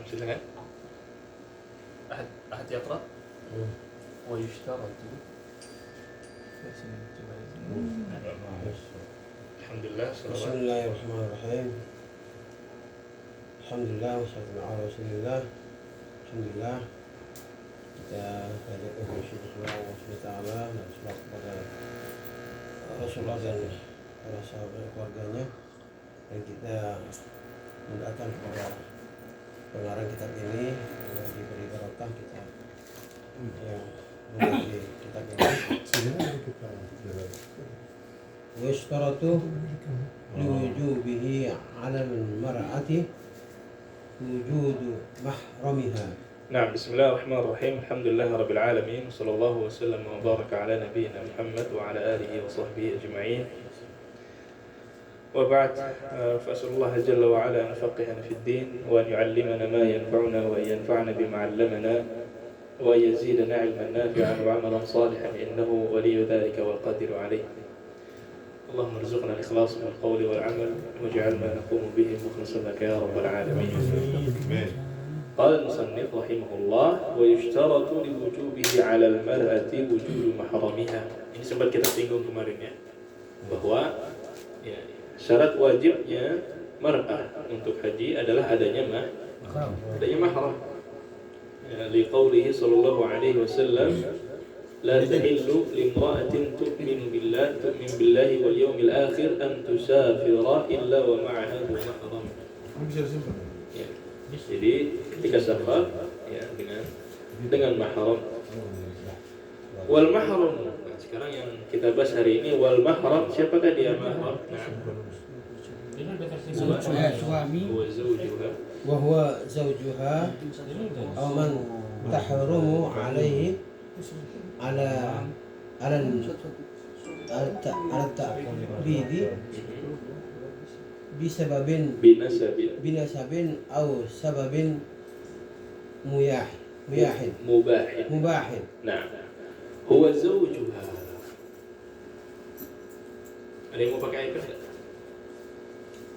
silakan. أحد يقرأ. ويشترط. الحمد لله. بسم الله الرحمن الرحيم. Alhamdulillah wassalatu ala rasulillah. Alhamdulillah kita panjatkan syukur Allah SWT dan selawat kepada Rasulullah dan para sahabat keluarganya, dan kita mendoakan kepada pengarang kitab ini agar diberi barokah kita yang menjadi kitab ini. Wa yashtaratu liwujubihi 'ala al-mar'ati wujudu mahramiha. نعم. بسم الله الرحمن الرحيم. الحمد لله رب العالمين، وصلى الله وسلم وبارك على نبينا محمد وعلى آله وصحبه أجمعين، وبعد. فأسأل الله جل وعلا أن يفقهنا في الدين، وأن يعلمنا ما ينفعنا، وأن ينفعنا بما علمنا، وأن يزيدنا علما نافعا وعملا صالحا، إنه ولي ذلك والقادر عليه. اللهم ارزقنا الإخلاص من القول والعمل، واجعلنا نقوم به مخلصا لك يا رب العالمين. قال المصنف رحمه الله: ويشترط لوجوبه على المرأة وجود محرمها. Ini sempat kita singgung kemarin ya, bahwa ya, syarat wajibnya mar'ah untuk haji adalah adanya mahram. Ya, liqaulihi sallallahu alaihi wasallam: لا تحل لامرأة تؤمن بالله واليوم الآخر أن تسافر إلا ومعها ذو محرم. Ya. Jadi ketika safar ya dengan mahram. Wal mahram. Nah, sekarang yang kita bahas hari ini wal mahram, siapakah dia mahram? Suami wa huwa zawjuha aw man tahrumu alaihi ala ta'bidi bisababin binasabin aw sababin mubahin. Nah, huwa zawjuha. Ada yang mau pakai iPad enggak?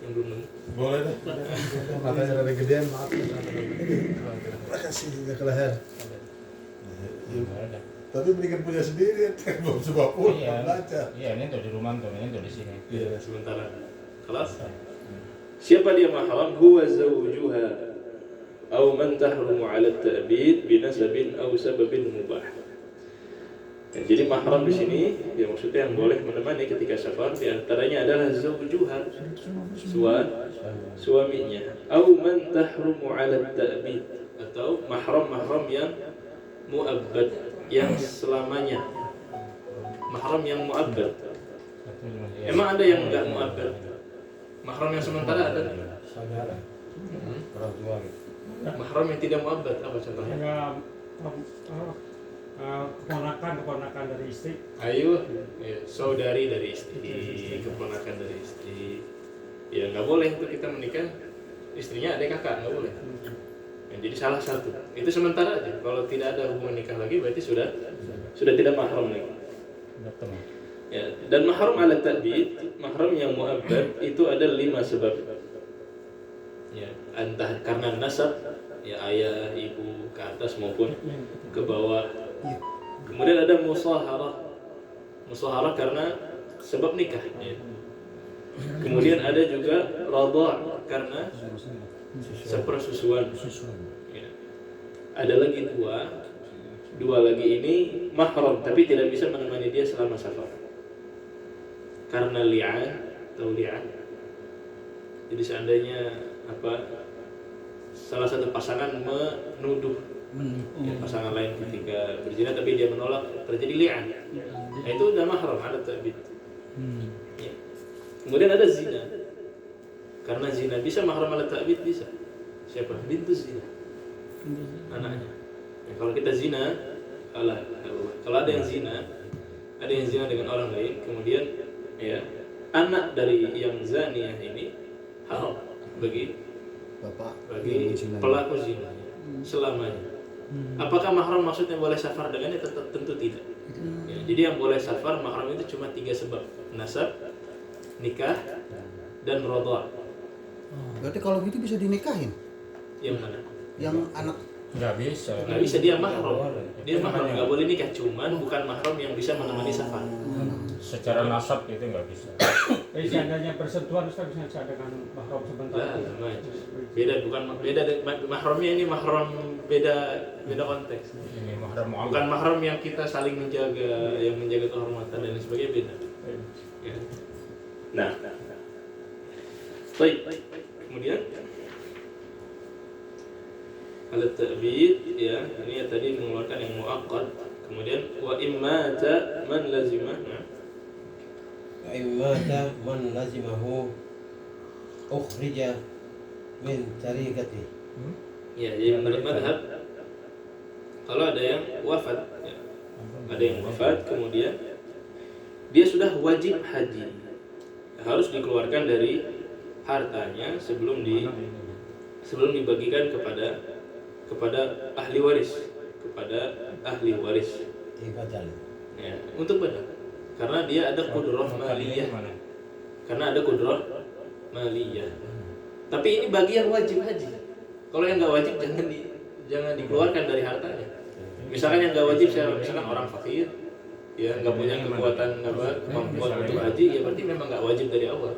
Yang belum nemu? Boleh deh. Matanya ada gedean, maaf. Makasih ya ke leher. Tapi berikan punya sendiri, belum coba pun baca. Iya, ini tuh di rumah tuh, ini tuh di sini. Iya, sementara. Kelas. Siapa dia mahram? Huwa zawjuha aw man tahrumu 'ala at-ta'bid binasabin aw sababin mubah. Ya, jadi mahram di sini ya maksudnya yang boleh menemani ketika safar, di antaranya adalah zawjuha, suaminya, aw man tahrumu 'ala at-ta'bid, atau mahram yang mu'abbad, yang selamanya. Mahram yang mu'abbad. Emang ada yang enggak mu'abbad? Mahram yang sementara ada? Saudara. Orang tua. Mahram yang tidak mu'abbad apa contohnya? Keponakan dari istri. Ayo, ya, saudari dari istri, keponakan dari istri. Ya nggak boleh untuk kita menikah. Istrinya ada kakak, nggak boleh. Ya, jadi salah satu. Itu sementara aja. Kalau tidak ada hubungan nikah lagi, berarti sudah tidak mahram lagi. Ya, dan mahram ala ta'bid, mahram yang mu'abbad itu ada 5 sebab. Ya, entah karena nasab, ya ayah, ibu ke atas maupun ke bawah. Kemudian ada musaharah karena sebab nikah. Ya. Kemudian ada juga radha' karena sepersusuan. Ya. Ada lagi dua lagi ini mahram tapi tidak bisa menemani dia selama safar. Karena li'an. Jadi seandainya salah satu pasangan menuduh pasangan lain ketika berzina tapi dia menolak, terjadi li'an. Nah, itu udah mahram, ada ta'bid. Ya. Kemudian ada zina. Karena zina bisa mahram ala ta'bid, bisa. Siapa? Bintu zina. Anaknya. Ya, kalau kita zina, kalau ada yang zina dengan orang lain, kemudian ya anak dari yang zaniyah ini haram bagi pelaku zina selamanya. Apakah mahram maksudnya boleh safar dengannya? Tentu tidak. Ya, jadi yang boleh safar mahram itu cuma 3 sebab: nasab, nikah, dan radha'. Berarti kalau gitu bisa dinikahin? Yang mana? Yang anak Nggak bisa. Nggak bisa, dia mahram. Dia mahram, nggak boleh nikah. Cuman bukan mahram yang bisa menemani safar. Secara nasab itu nggak bisa. Jadi seandainya bersentuhan Ustaz bisa dengan mahram sebentar. Lah, beda, bukan beda. Mahramnya ini mahram beda konteks. Ini mahram mu'awwad. Bukan mahram yang kita saling menjaga, yang menjaga kehormatan dan lain sebagainya, beda. Ya. Nah, baik. Kemudian alat ta'bid, ya, ini tadi mengeluarkan yang muaqqad. Kemudian wa immata man lazimah. Wa immata man lazimahu ukhrija min tariqati. Ya, jadi menurut madhab kalau ada yang wafat, ya, ada yang wafat kemudian dia sudah wajib haji, harus dikeluarkan dari hartanya sebelum dibagikan kepada ahli waris, Ibadal. ya, untuk badal, karena dia ada qudrah maliyah, tapi ini bagi yang wajib haji. Kalau yang nggak wajib jangan dikeluarkan dari hartanya. Misalkan yang nggak wajib, misalkan orang fakir, ya, nggak punya kemampuan untuk haji, ya berarti memang nggak wajib dari awal.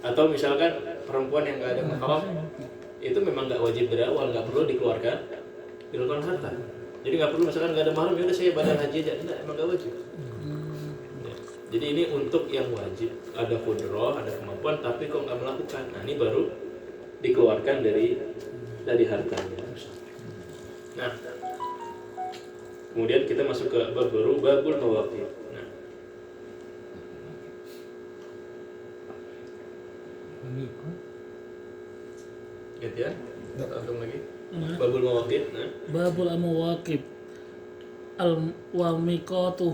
Atau misalkan perempuan yang nggak ada mahram, itu memang nggak wajib dari awal, nggak perlu dikeluarkan harta. Jadi nggak perlu, misalkan nggak ada mahram, ya udah saya badal haji aja, enggak, emang nggak wajib. Ya. Jadi ini untuk yang wajib, ada qudrah, ada kemampuan, tapi kok nggak melakukan, nah ini baru dikeluarkan dari hartanya. Nah, kemudian kita masuk ke babul mawaqit. Nah, lihat ya, langsung lagi. Babul mawaqit. Nah, Babul mawaqit wa miqatu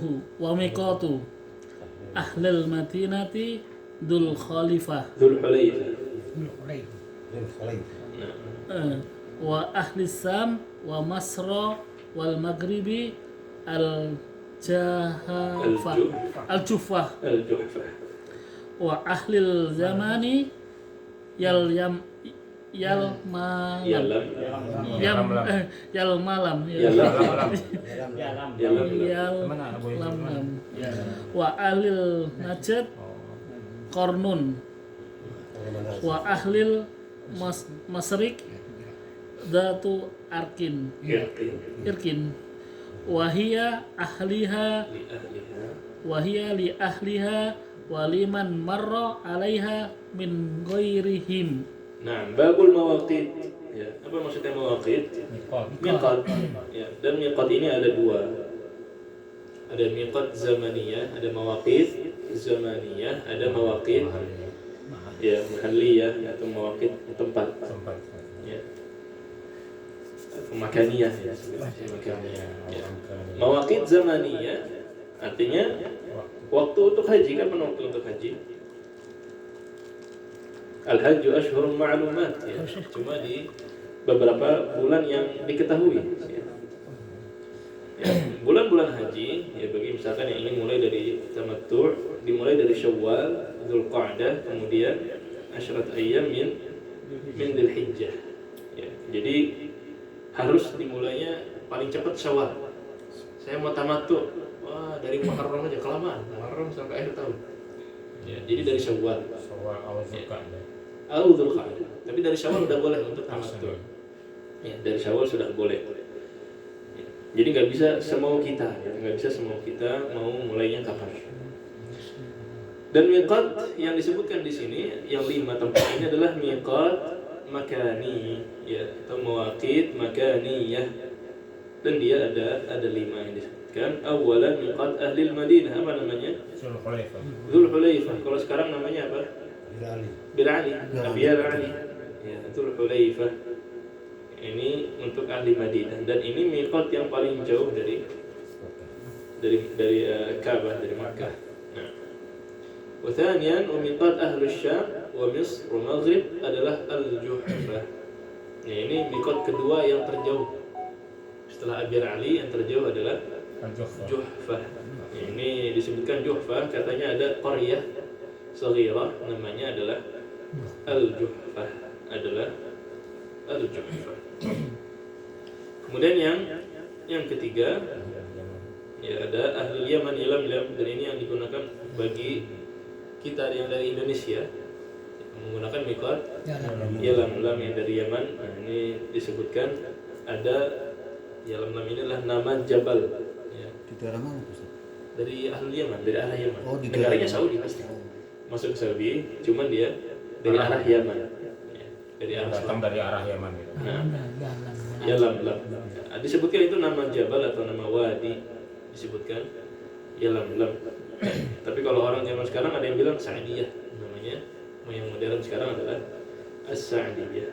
ahlil madinati dzul khalifah Dzul Hulaifah. wa ahli Sam wa Masra wal Maghribi al Juhfah wa ahlil zamani yal malam wa ahlil najd qarnun wa ahlil masrik datu irkin wahia li ahliha wa liman marra alaiha min ghairihim. Nah, babul mawaqit. Ya, apa maksudnya mawaqit? Miqat. Ya, dan miqat ini ada dua. Ada miqat zamaniyah, ada mawaqit zamaniyah, ada mawaqit ya mahalliyah atau mawaqit tempat. Ya. Makaniyah ya. Ya. Mawaqit zamaniyah artinya waktu untuk haji, kapan waktu untuk haji? Al-hajju ashhurun ma'lumat, ya. Cuma di beberapa bulan yang diketahui, ya. Ya, bulan-bulan haji, ya, bagi misalkan yang ingin mulai dari tamattu', dimulai dari Syawal, Dzulqa'dah, kemudian asyrat ayyam min Dzulhijjah. Ya, jadi harus dimulainya paling cepat Syawal. Saya mau tamattu', wah dari Muharram aja kelamaan, Muharram sampai akhir tahun. Ya, jadi dari Syawal. Dzulqa'dah. Tapi dari Syawal udah boleh untuk tamattu'. Ya, dari Syawal sudah boleh. Ya, jadi nggak bisa semau kita, mau mulainya kapan. Dan miqat yang disebutkan di sini, yang 5 tempat ini adalah miqat makani, ya, atau mawaqit makaniyah. Dan dia ada 5 yang disebutkan. Awalan miqat ahli Madinah, apa namanya? Dzul Hulaifah. Kalau sekarang namanya apa? Bil'ali. Abiyal Ali. Ya, Dzul Hulaifah. Ini untuk ahli Madinah, dan ini miqat yang paling jauh dari Ka'bah, dari Makkah. Nah. Wa thaniyan miqat ahli Syam wa Misr wa Maghrib adalah Al-Juhfah. Nah, ini miqat kedua yang terjauh. Setelah Abiyal Ali, yang terjauh adalah Juhfah. Ini disebutkan Juhfah, katanya ada qaryah saghirah namanya adalah Al-Juhfah, adalah al-Juhfa. Kemudian yang ketiga, ya ada ahlul Yaman, Yalamlam, dan ini yang digunakan bagi kita yang dari Indonesia menggunakan miqat Yalamlam yang dari Yaman. Nah, ini disebutkan ada Yalamlam, ini adalah nama Jabal ya. Di daerah mana Ustaz? Dari ahlul Yaman, dari arah Yaman. Oh, di Negaranya daerah. Saudi pasti. Masuk ke Saudi, cuman dia dari arah Yaman. Ya, dari arah Datang selatan. dari arah Yaman gitu. Nah, Yalamlam. Nah, disebutkan itu nama Jabal atau nama wadi, disebutkan Yalamlam. Tapi kalau orang zaman sekarang ada yang bilang Sa'diyah namanya. Yang modern sekarang adalah As-Sa'diyah.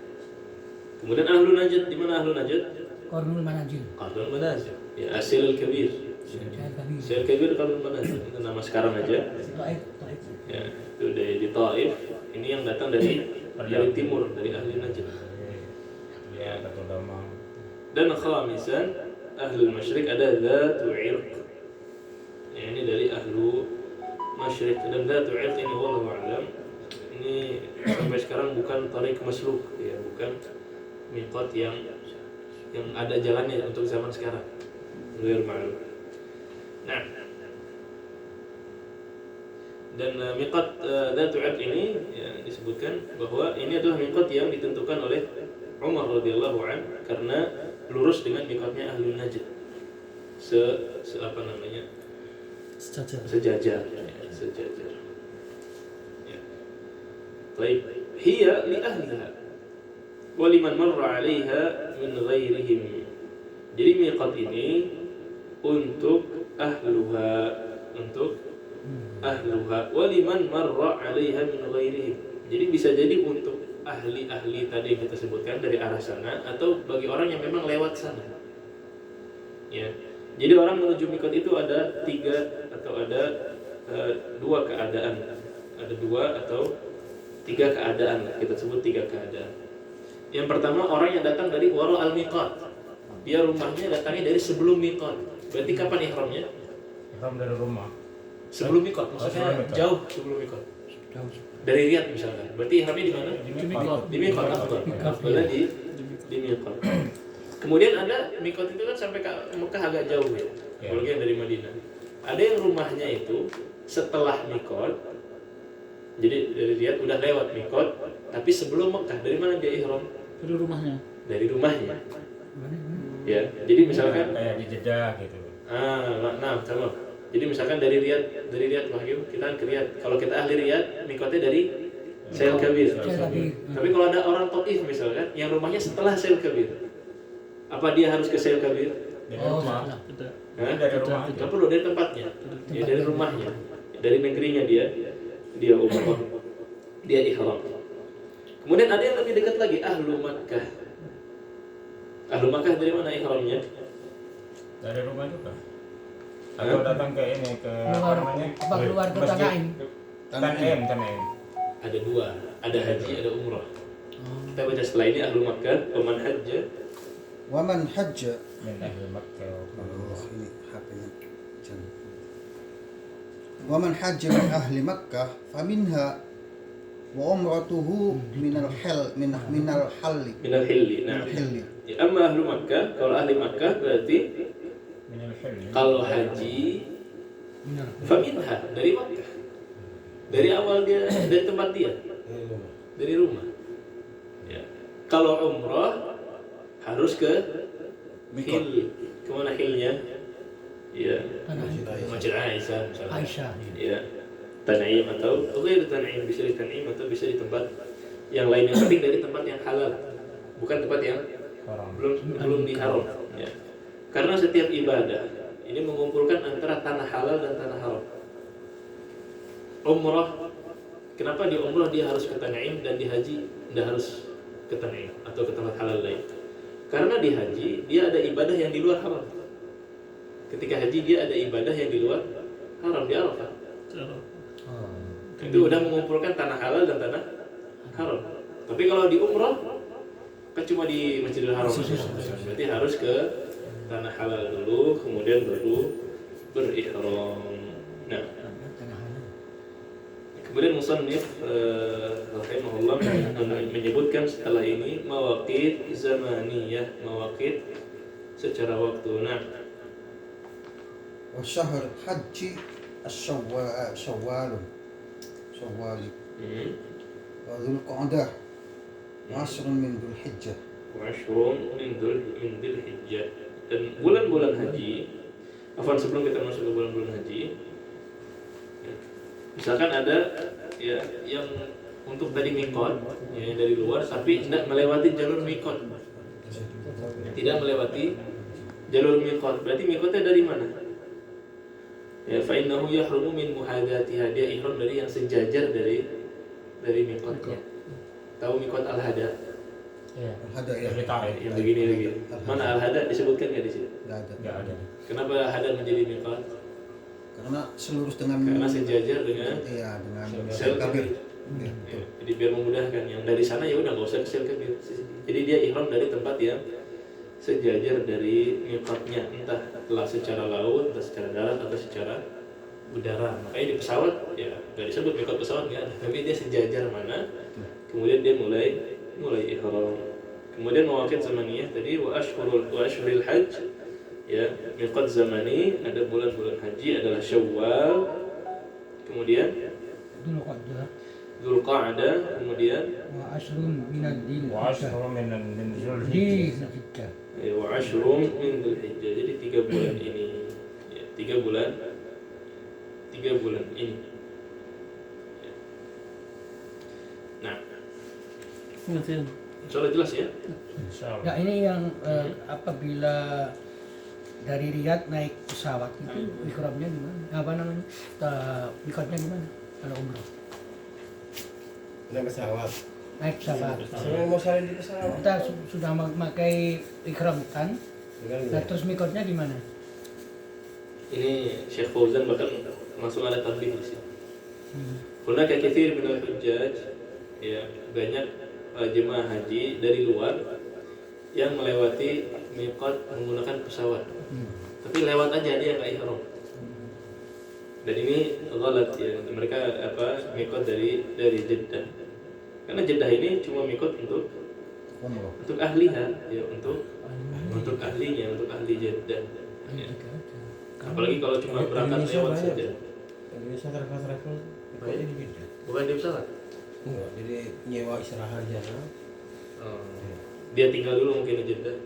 Kemudian Ahlul Najd, di mana Ahlul Najd? Qarnul Manazil. Qarnul Manazil. Ya, Asil Al-Kabir. Asil Al-Kabir Qarnul Manazil. Itu nama sekarang aja. Ya, itu di Taif. Ini yang datang dari timur, dari Ahli Najd. Ya, kata ulama. Dan khamisan Ahlul Masyriq ada Dzatu Irq. Ya, ini dari Ahlu Masyriq. Dan Dzatu Irq ini wallahu a'lam, ini sampai sekarang bukan tarik masluk ya, bukan miqat yang ada jalannya untuk zaman sekarang. Ghair ma'lum. Nah, dan miqat Dzatu Irq ini ya, disebutkan bahwa ini adalah miqat yang ditentukan oleh Umar radhiyallahu anhu karena lurus dengan miqatnya Ahlul Najd. Apa namanya? Sejajar. Ya. Baik, hiya li ahliha wa liman marra 'alaiha min ghairihim. Jadi miqat ini untuk ahluha wa liman marra 'alaiha min ghairihim. Jadi bisa jadi untuk ahli-ahli tadi yang kita sebutkan dari arah sana atau bagi orang yang memang lewat sana. Ya. Jadi orang menuju miqat itu ada 3 atau ada 2 keadaan. Ada 2 atau 3 keadaan, kita sebut 3 keadaan. Yang pertama, orang yang datang dari wara al-miqat. Dia rumahnya datangnya dari sebelum miqat. Berarti kapan ihramnya? Ihram dari rumah. Sebelum miqat, maksudnya jauh sebelum miqat. Dari Riyadh misalkan. Berarti ihramnya di mana? Di miqat. Afdalnya di miqat. Kemudian ada miqat itu kan sampai ke Mekah agak jauh ya. Kalau yang dari Madinah. Ada yang rumahnya itu setelah miqat. Jadi dari Riyadh udah lewat miqat, tapi sebelum Mekah. Dari mana dia ihram? Dari rumahnya. Dari rumahnya. Ya. Jadi misalkan Kayak di Jeddah gitu. sama. Jadi misalkan dari Riyadh Wahyu, kita kan ke Riyadh. Kalau kita ahli Riyadh, miqatnya dari Sail Kabir. Tapi kalau ada orang Taif misalkan, yang rumahnya setelah Sail Kabir, apa dia harus ke Sail Kabir? Dari rumah. Tidak. Dari rumah aja. Nggak perlu, dari tempatnya. Ya, dari rumahnya, dari negerinya dia umrah, dia ihram. Kemudian ada yang lebih dekat lagi, Ahlu Makkah. Ahlu Makkah dari mana ihramnya? Dari rumah juga. Atau datang ke ini ke Keluar- apa namanya? apa keluar ke Masjid. Tan'im. Tan'im. Ada 2, ada haji, ada umrah. Kita baca setelah ini Ahlu Makkah, Waman Hajja. Waman hajja. Min ahli Makkah. Ini HP-nya. Waman hajja min ahli Makkah faminha wa umratuhu minal halli. Minal hilli. Nah. Hilli. Ya, amma Ahlu Makkah, kalau ahli Makkah berarti Min al-hilli. kalau haji faminha, dari Makkah. Dari awal dia, dari tempat dia, dari rumah. Ya. Kalau umrah harus ke hil. Kemana hilnya? Ya, Masjid Aisyah misalnya. Aisyah. Ya, Tan'im atau ghair Tan'im, bisa di Tan'im atau bisa di tempat yang lain, yang penting dari tempat yang halal, bukan tempat yang Haram. belum diharam. Ya. Karena setiap ibadah ini mengumpulkan antara tanah halal dan tanah haram. Umrah, kenapa di umrah dia harus ke Tan'im dan di haji tidak harus ke Tan'im atau ke tempat halal lain? Karena di haji dia ada ibadah yang di luar haram. Ketika haji dia ada ibadah yang di luar haram, di Arafah. Itu udah mengumpulkan tanah halal dan tanah haram. Tapi kalau di umrah kan cuma di Masjidil Haram. Berarti harus ke tanah halal dulu, kemudian baru berihram. Nah, Kemudian musannif rahimahullah menyebutkan setelah ini mawaqit zamaniyah, mawaqit secara waktu. Nah, وشهر الحج شوال وذو القعدة وعشر من ذو الحجة Wa'ashrun min Dzulhijjah. Dan bulan-bulan haji, sebelum kita masuk ke bulan-bulan haji, misalkan ada ya yang untuk tadi mikot ya dari luar tapi tidak melewati jalur mikot, tidak melewati jalur mikot, berarti mikotnya dari mana? Ya, fa innahu yahrumu min muhadatiha, dia ihram dari yang sejajar dari mikotnya. Tahu mikot al-hada? Iya. Al-hada ya. Yang begini lagi. Mana al-hada disebutkan nggak di sini? Nggak ada. Nggak ada. Kenapa hada menjadi mikot? Karena selurus dengan Karena sejajar dengan dengan sel kabir. Ya, jadi biar memudahkan yang dari sana ya udah nggak usah ke sel kabir. Jadi dia ihram dari tempat yang sejajar dari mikotnya, entah telah secara laut, entah secara darat atau secara udara. Makanya di pesawat ya nggak disebut mikot pesawat nggak ada, tapi dia sejajar mana. Kemudian dia mulai ihram. Kemudian mawaqit zamaniyah tadi wa ashhurul hajj ya, miqat zamani ada bulan-bulan haji adalah Syawal, kemudian Dzulqa'dah, kemudian wa ashrun minad din Wa ashrun min Dzulhijjah. Dzulhijjah. wa ashrum min Dzulhijjah. Jadi 3 bulan ini ya, 3 bulan ini ya. Nah, insyaallah jelas ya. Insyaallah. Ya ini yang apabila dari Riyadh naik pesawat itu ikramnya di mana? Apa namanya? Mikotnya di mana? Kalau umroh. Naik pesawat. Naik pesawat. Saya mau salin di pesawat. Kita sudah memakai ikram kan? Nah, terus mikotnya di mana? Ini Syekh Fauzan bahkan langsung ada tambih di sini. Hunaka katsir min al-hujjaj, ya, banyak jemaah haji dari luar yang melewati miqat menggunakan pesawat. Tapi lewat aja dia nggak ihram. Dan ini ghalat ya, mereka miqat dari Jeddah. Karena Jeddah ini cuma miqat untuk ahliha ya, untuk ahlinya, untuk ahli Jeddah. Ya. Apalagi kalau cuma berangkat lewat saja. Indonesia travel Bukan di pesawat. enggak, jadi nyewa istirahat aja. Dia tinggal dulu mungkin di Jeddah.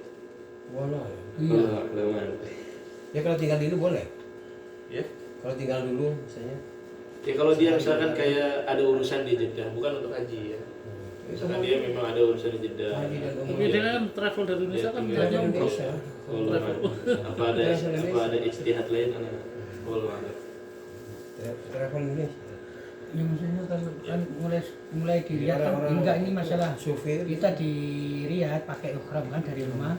Boleh. Oh, lama. Ya kalau tinggal dulu boleh. Ya. Kalau tinggal dulu misalnya. Ya kalau dia misalkan kayak ada urusan di Jeddah, bukan untuk haji ya. Misalkan dia memang ada urusan di Jeddah. Haji dan Tapi umroh. dia kan travel dari Indonesia kan tinggal hanya di umroh. Indonesia. Apa ada ijtihad lain anak? Wallahu a'lam. Travel Indonesia. Ya maksudnya kan mulai di Riyadh kan enggak ini masalah. Sopir. Kita di Riyadh pakai ikram kan dari rumah.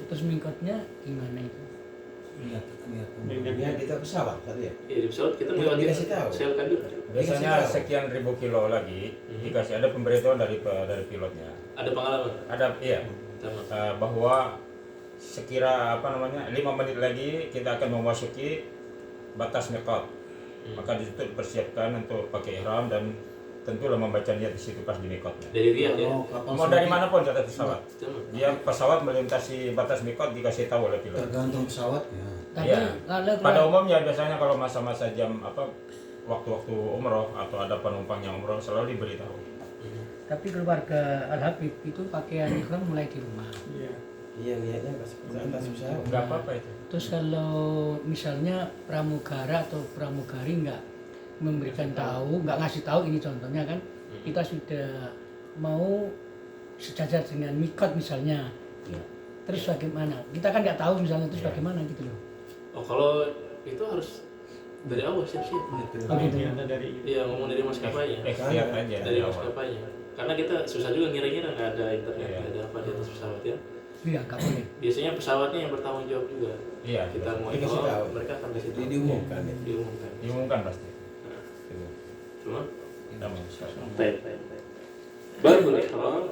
Terus mikotnya gimana itu? Lihat. Ya kita pesawat tadi ya. Ya di pesawat kita Belum melewati dikasih tahu. sel kabir. Biasanya sekian ribu kilo lagi dikasih ada pemberitahuan dari pilotnya. Ada pengalaman. Ada iya Sama. bahwa sekira 5 menit lagi kita akan memasuki batas miqat. Maka di situ dipersiapkan untuk pakai ihram dan tentulah membaca niat di situ pas di miqatnya. Dari Riyadh ya. Mau dari manapun kata pesawat. Sama. Dia pesawat melintasi batas miqat dikasih tahu oleh pilot. Tergantung pesawatnya. Tapi Iya. kalau Pada umumnya biasanya kalau masa-masa jam waktu-waktu umroh atau ada penumpang yang umroh selalu diberitahu. tapi keluarga Al Habib itu pakaian ikram mulai di rumah. Iya niatnya pas atas pesawat. Enggak apa-apa itu. Terus kalau misalnya pramugara atau pramugari nggak memberikan tahu, nggak ngasih tahu ini contohnya kan, kita sudah mau sejajar dengan mikot misalnya. Terus bagaimana? Kita kan nggak tahu misalnya terus bagaimana gitu loh. Oh kalau itu harus dari awal siap-siap. Oh gitu. Iya ngomong dari maskapainya. Ikhtiar aja Dari awal. maskapainya. Karena kita susah juga ngira-ngira nggak ada internet, nggak ada apa di atas pesawat ya. Iya nggak boleh. Biasanya pesawatnya yang bertanggung jawab juga. Iya, Kita mau Dikasih ikut, tahu. mereka akan kasih tahu. Diumumkan ya. Diumumkan. diumumkan pasti. Cuma Kita mau sekarang. baik. Babul ihram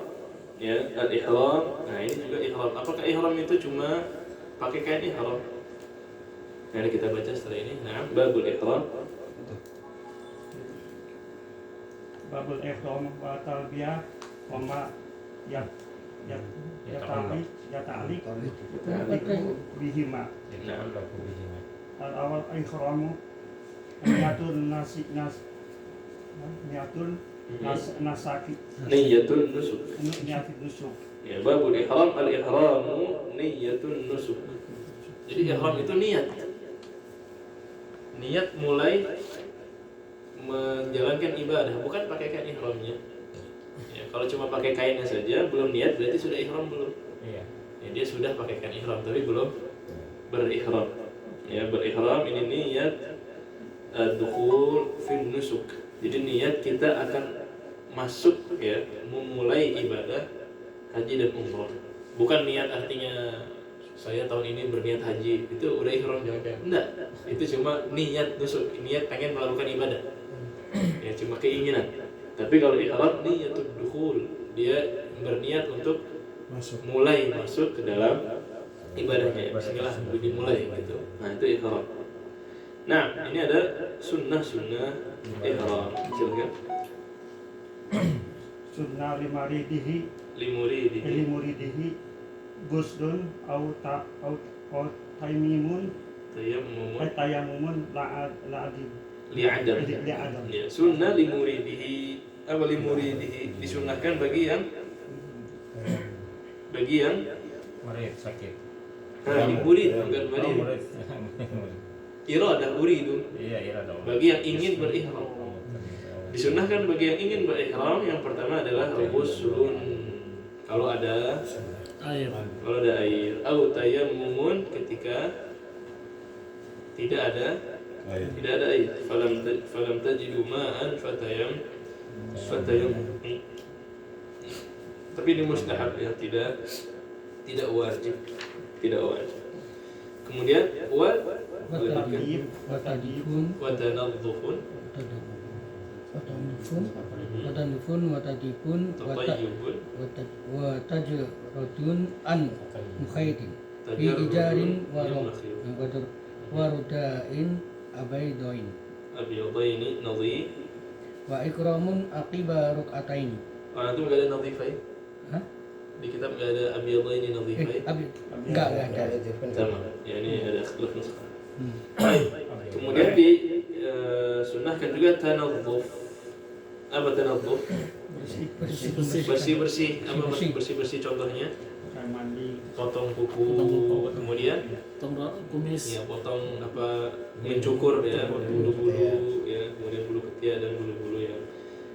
ya, al-ihram. Nah, ini juga ihram. Apakah ihram itu cuma pakai kain ihram? Nah, ini kita baca setelah ini. Nah, babul ihram. babul ihram wa talbiyah wa ma ya ta'liq bihima. Al-awal ihramu niatun nasaki Niyatul nusuk. niatul nusuk. Ya, babul ihram, al-ihramu niyatun nusuk. Jadi ihram itu niat. Niat mulai menjalankan ibadah, bukan pakai kain ihramnya. Ya, kalau cuma pakai kainnya saja belum niat berarti sudah ihram belum? Iya. Ya, dia sudah pakai kain ihram tapi belum berihram. Ya, berihram ini niat dukhul fil nusuk. Jadi niat kita akan masuk ya, memulai ibadah haji dan umroh. Bukan niat artinya saya tahun ini berniat haji, itu udah ihram jangan. Enggak, itu cuma niat nusuk, niat pengen melakukan ibadah. Ya, cuma keinginan. Tapi kalau ihram niatul dukhul, dia berniat untuk mulai masuk ke dalam ibadahnya. Bismillah dimulai gitu. Nah, itu ihram. Nah, ini ada sunnah-sunnah ihram. Silakan. Sunnah limuridihi gusdun au taymimun tayamumun la'adib Li'adam. Ya, sunnah limuridihi. Apa limuridihi? Disunnahkan bagi yang Marid sakit. murid bukan marid. Marid. Iradah uridu. Iya, dong. Bagi yang ingin berihram. Disunnahkan bagi yang ingin berihram yang pertama adalah ghuslun. Kalau ada Air. air, au tayammumun ketika tidak ada air. Falam tajidu ma'an fatayam. Tapi ini mustahab ya, tidak wajib. Kemudian watadifun watanadhufun watadifun tatayyubun watajradun an mukhaydin fi ijarin warudain abaidoin abyadaini nadhi. wa ikramun aqiba ruk'atain. Itu enggak ada nadhifain. Hah? Di kitab enggak ada abyadaini nadhifain. Enggak ada. Sama. Ya, ini ada ikhtilaf nuskah. Hmm. Kemudian sunnahkan juga tanadhuf. Apa tanadhuf? Bersih-bersih. Apa bersih-bersih contohnya? Kayak mandi. Potong kuku, kemudian Kumis. ya potong mencukur ya, bulu-bulu ya, kemudian bulu ketiak dan bulu-bulu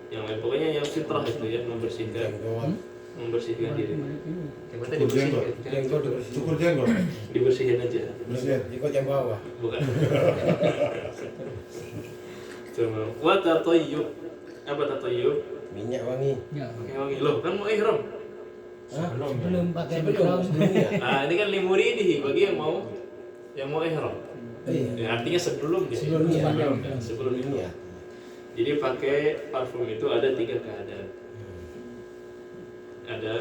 yang lain. Pokoknya yang fitrah itu ya, membersihkan diri. Yang tadi Cukur jenggot. dibersihin aja. Ikut yang bawah. Bukan. Coba. Wa tatayyub. Apa tatayyub? Minyak wangi. Ya. Pakai wangi. Loh, kan mau ihram. Sebelum pakai Sebelumnya. Nah, ini kan limuridihi bagi yang mau ihram. Iya. Ya, artinya sebelum dia. Sebelum itu. Iya. Jadi pakai parfum itu ada 3 keadaan. Ada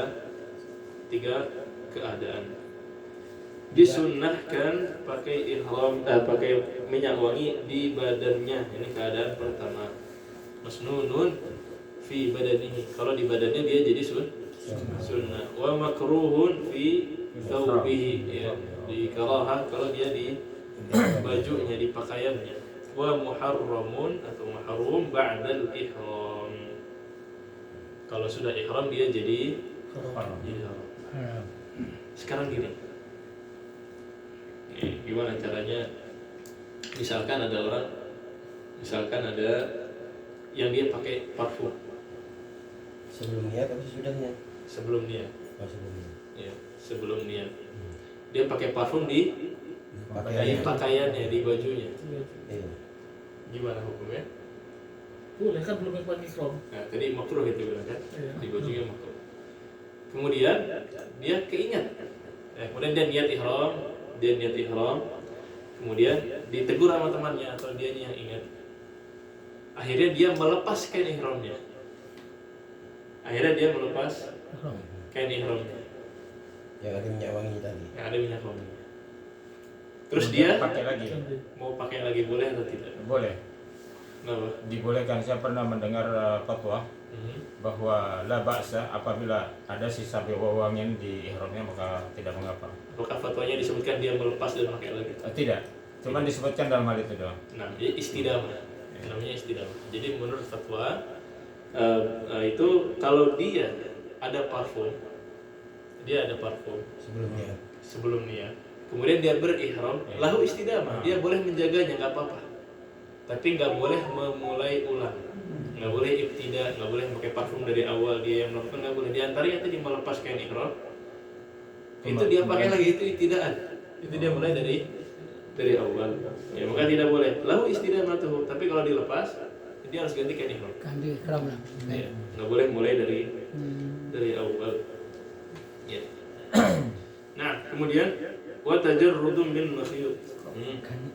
3 keadaan. Disunnahkan pakai pakai minyak wangi di badannya. Ini keadaan pertama. Masnunun fi badanihi. Kalau di badannya dia jadi sunnah. Wa makruhun fi thawbihi. Ya, di karahah kalau dia di bajunya, di pakaiannya. Wa muharramun atau mahrum ba'dal ihram. Kalau sudah ihram dia jadi haram. Sekarang gini. Gimana caranya? Misalkan ada yang dia pakai parfum Sebelum niat atau sesudahnya? sebelum niat. Sebelumnya. Ya, sebelum niat. Dia pakai parfum di pakaiannya, di bajunya. Iya. Gimana hukumnya? Boleh kan belum pakai ihram. Nah, tadi makruh itu bilang kan? Iya. Di bajunya makruh. Kemudian dia keingat. Kemudian dia niat ihram. Kemudian ditegur sama temannya atau dianya yang ingat. Akhirnya dia melepas kain ihramnya. Kain ihramnya. Yang ada minyak wangi tadi. Yang ada minyak wanginya. Terus dia pakai lagi. mau pakai lagi boleh atau tidak? Boleh. Kenapa? Dibolehkan. Saya pernah mendengar fatwa bahwa la ba'sa apabila ada sisa wewangian di ihramnya maka tidak mengapa. Apakah fatwanya disebutkan dia melepas dan pakai lagi? Tidak, cuman disebutkan dalam hal itu doang. Nah, jadi istidamah. Namanya istidamah. Jadi menurut fatwa itu kalau dia ada parfum, Sebelumnya. sebelum niat, kemudian dia berihram, lahu istidamah, dia boleh menjaganya, nggak apa-apa. Tapi nggak boleh memulai ulang, nggak boleh ibtida, nggak boleh pakai parfum dari awal dia yang melakukan, nggak boleh. Di antaranya tadi melepaskan ihram, itu dia pakai lagi, itu ibtidaan, itu dia mulai dari awal. Ya, maka tidak boleh. Lahu istidamatuhu, tapi kalau dilepas, dia harus gantikan ihram. Ganti ihram lah. Ya, nggak boleh mulai dari awal. Ya. Nah, kemudian wa tajarrudun min makhiyut. Ganti.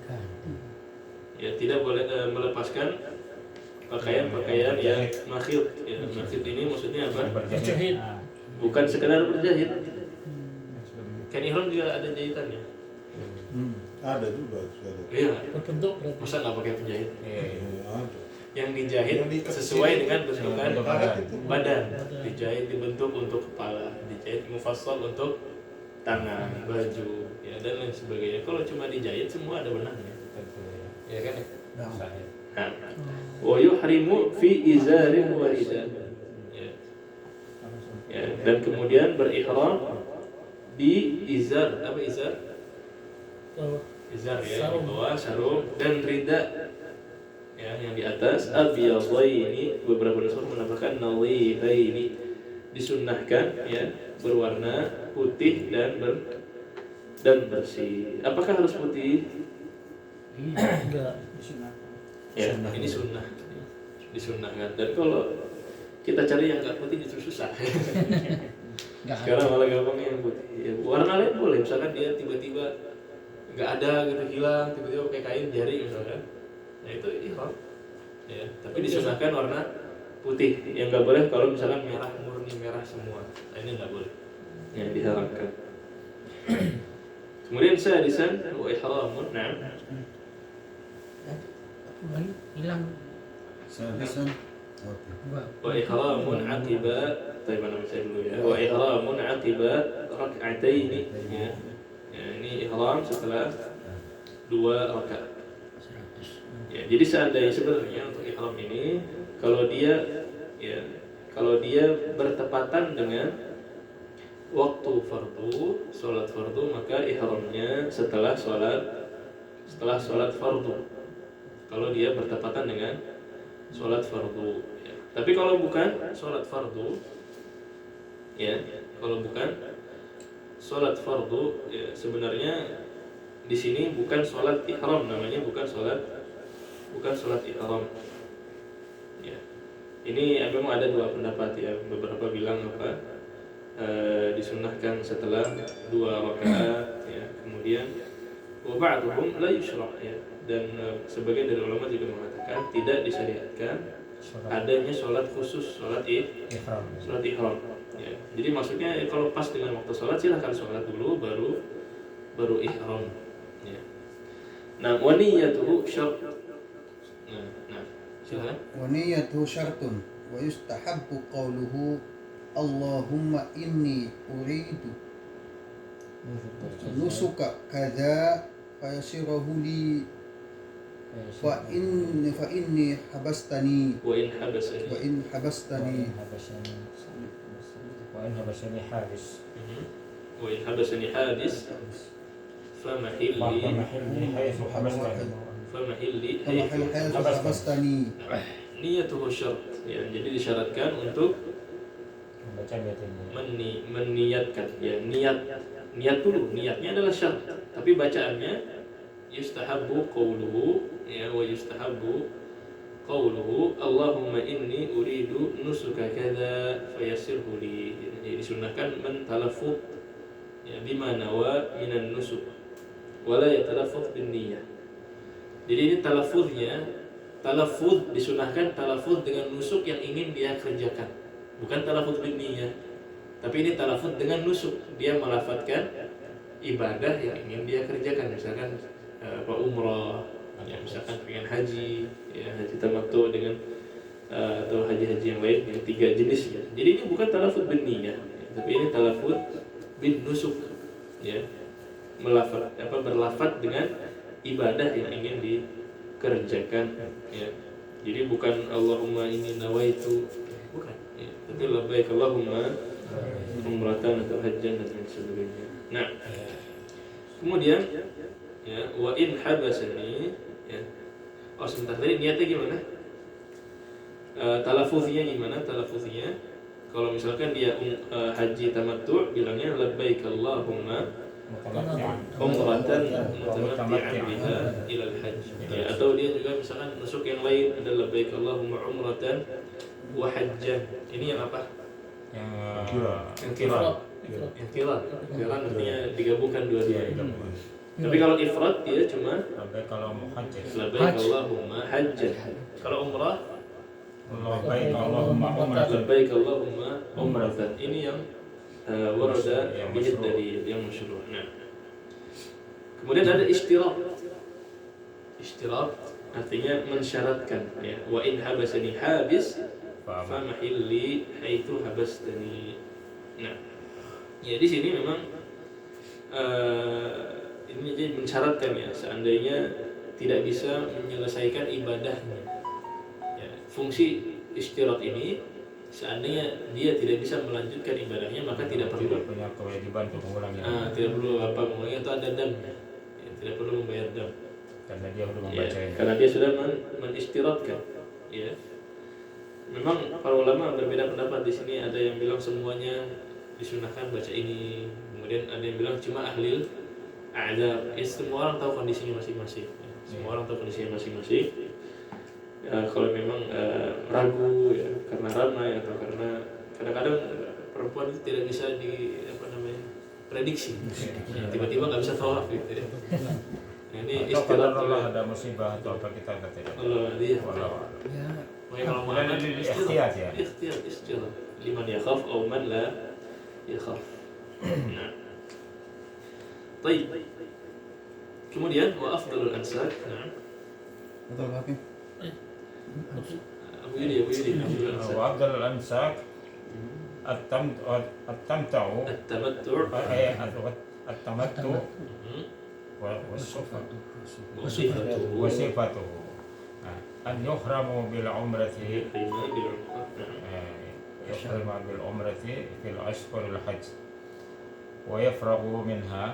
Ya, tidak boleh melepaskan pakaian yang makhiyut. Ya, makhiyut ini maksudnya apa? Berjahit. Bukan sekedar berjahit. Kan ihram juga ada jahitannya. Ada juga. Iya. Berbentuk berarti. Masa nggak pakai penjahit? Ada. Yang dijahit Yang diikat sesuai kecil. dengan bentukan Bentuk badan. Dijahit dibentuk untuk kepala, dijahit mufassal untuk tangan, baju, ya dan lain sebagainya. Kalau cuma dijahit semua ada benangnya. Ya kan? Nah, wa yuhrimu fi izarin wa ridha. Ya. Ya, dan kemudian berihram di izar, apa izar? Oh, Izar ya, di Sarung. bawah sarung dan rida. Ya, yang di atas abyadaini, beberapa nusakh menambahkan nadhifaini, disunnahkan ya berwarna putih dan bersih. Apakah harus putih? enggak. Ya, ini sunnah. Disunnahkan. Dan kalau kita cari yang nggak putih justru susah. Nggak ada. Sekarang malah gampangnya yang putih. Ya, warna lain boleh, misalkan dia tiba-tiba nggak ada gitu, hilang, tiba-tiba pakai kain jari misalkan. Nah itu ihram. Ya, tapi disunnahkan warna putih. Yang nggak boleh kalau misalkan merah murni, merah semua. Nah, ini nggak boleh. Ya, diharamkan. Kemudian sadisan wa ihramun. Nah, Hilang. Sadisan. Oke. Dua. wa ihramun aqiba, tadi mana saya dulu ya. Wa ihramun aqiba rak'ataini. Ya. Ya, ini ihram setelah 2 rakaat. 100. Ya, jadi seandainya sebenarnya untuk ihram ini kalau dia bertepatan dengan waktu fardu, sholat fardu, maka ihramnya setelah sholat fardu. Kalau dia bertepatan dengan sholat fardu. Ya. Tapi kalau bukan sholat fardu, ya, kalau bukan sholat fardu, ya, sebenarnya di sini bukan sholat ihram, namanya bukan sholat ihram. Ya. Ini memang ada 2 pendapat ya. Beberapa bilang disunnahkan setelah 2 rakaat ya. Kemudian wa ba'duhum la yushrah ya. Dan sebagian dari ulama juga mengatakan tidak disyariatkan adanya sholat khusus, sholat ihram. Ya. Jadi maksudnya kalau pas dengan waktu sholat silahkan sholat dulu baru ihram. Ya. Nah, wa niyyatuhu syart. Nah, silakan. ونيته شرط ويستحب قوله اللهم إني أريد نسك كذا فيسره لي فإني حبستني Wa in habasani. وإن حبستني وإن habasani habis. Wa in habasani hadis famahilli famahilli فمحل حيث حبستني niyatuhu syart. Ya, jadi disyaratkan untuk Membaca niat ini. meniatkan ya, niat dulu, niatnya adalah syarat, tapi bacaannya yustahabbu qawluhu ya, wa yustahabbu qawluhu Allahumma inni uridu nusuka kadza fayassirhu li. Jadi disunnahkan mentalaffuz ya bima nawa minan nusuk wala yatalaffuz bin niyyah. Jadi ini talaffuz disunahkan talaffuz dengan nusuk yang ingin dia kerjakan. Bukan talaffuz bin niyyah. Tapi ini talaffuz dengan nusuk. Dia melafadzkan ibadah yang ingin dia kerjakan, misalkan umrah Ya, misalkan dengan haji, ya haji tamattu dengan atau haji-haji yang lain yang 3 jenis ya. Jadi ini bukan talafut bin niyah, tapi ini talafut bin nusuk, ya, berlafaz dengan ibadah yang ingin dikerjakan, ya. Jadi bukan Allahumma inni nawaitu, bukan, ya. Tapi labbaik Allahumma umratan atau hajjan dan lain sebagainya. Nah, kemudian ya wa in habasani, ya. Oh sebentar, tadi niatnya gimana? Talafuznya gimana? Talafuznya kalau misalkan dia haji tamattu bilangnya labbaik Allahumma umratan mutamatti'an biha ila al-hajj. Ya, atau dia juga misalkan nusuk yang lain ada labbaik Allahumma umratan wa hajjan. Ini yang apa? Yang kiran. Yang kiran artinya digabungkan dua-duanya. Tapi kalau ifrad dia cuma labbaik Allahumma hajjan. Kalau umrah labbaik Allahumma umratan. labbaik Allahumma umratan. Ini yang warada bihid dari yang masyhur. Nah, kemudian ada istirat. Istirat artinya mensyaratkan, ya. Wa in habasani habis fa mahilli haitsu habastani. Nah, ya di sini memang ini jadi mensyaratkan, ya, seandainya tidak bisa menyelesaikan ibadahnya. Ya, fungsi istirat ini seandainya dia tidak bisa melanjutkan ibadahnya maka tidak perlu punya kewajiban untuk mengulangi. Tidak perlu mengulangi atau ada dam, ya, tidak perlu membayar dam Karena dia sudah ya, membaca. karena dia sudah menistiratkan, ya. Memang para ulama berbeda pendapat di sini. Ada yang bilang semuanya disunahkan baca ini, kemudian ada yang bilang cuma ahlil a'dzar. Ya, semua orang tahu kondisinya masing-masing, ya. Semua orang tahu kondisinya masing-masing. Kalau memang ragu, ya, karena ramai atau karena kadang-kadang perempuan itu tidak bisa prediksi, ya, tiba-tiba nggak bisa tawaf gitu, ya. Nah, ini istilah Allah ada musibah atau apa kita kata. Allah dia. Ya, Kalau Muhammad ikhtiyat, ya. Istilah liman yakhaf atau man la yakhaf. Nah, baik. Kemudian wa afdalul ansak. Nah, Betul Hakim. Abu Yudi afdalul ansak. وأفضل الأنساك التمتع التمتع وصفته أن يحرم بالعمرة في الأشهر الحج ويفرغ منها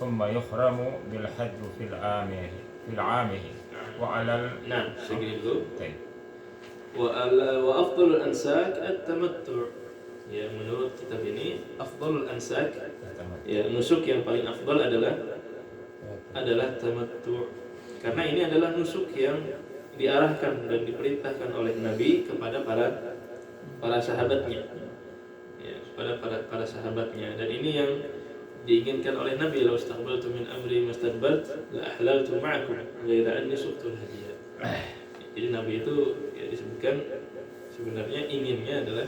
ثم يحرم بالحج في العام وعلى Nah, segini dulu. طيب. Wa afdalul ansak at-tamattu'. Ya, menurut kitab ini afdalul ansak, ya, nusuk yang paling afdal adalah tamattu'. Karena ini adalah nusuk yang diarahkan dan diperintahkan oleh Nabi kepada para sahabatnya. Ya, kepada para sahabatnya, dan ini yang diinginkan oleh Nabi. Law istaqbaltu min amri mastadbart la ahlaltu ma'akum ghaira anni suqtul hadiyah. Jadi Nabi itu, ya, disebutkan sebenarnya inginnya adalah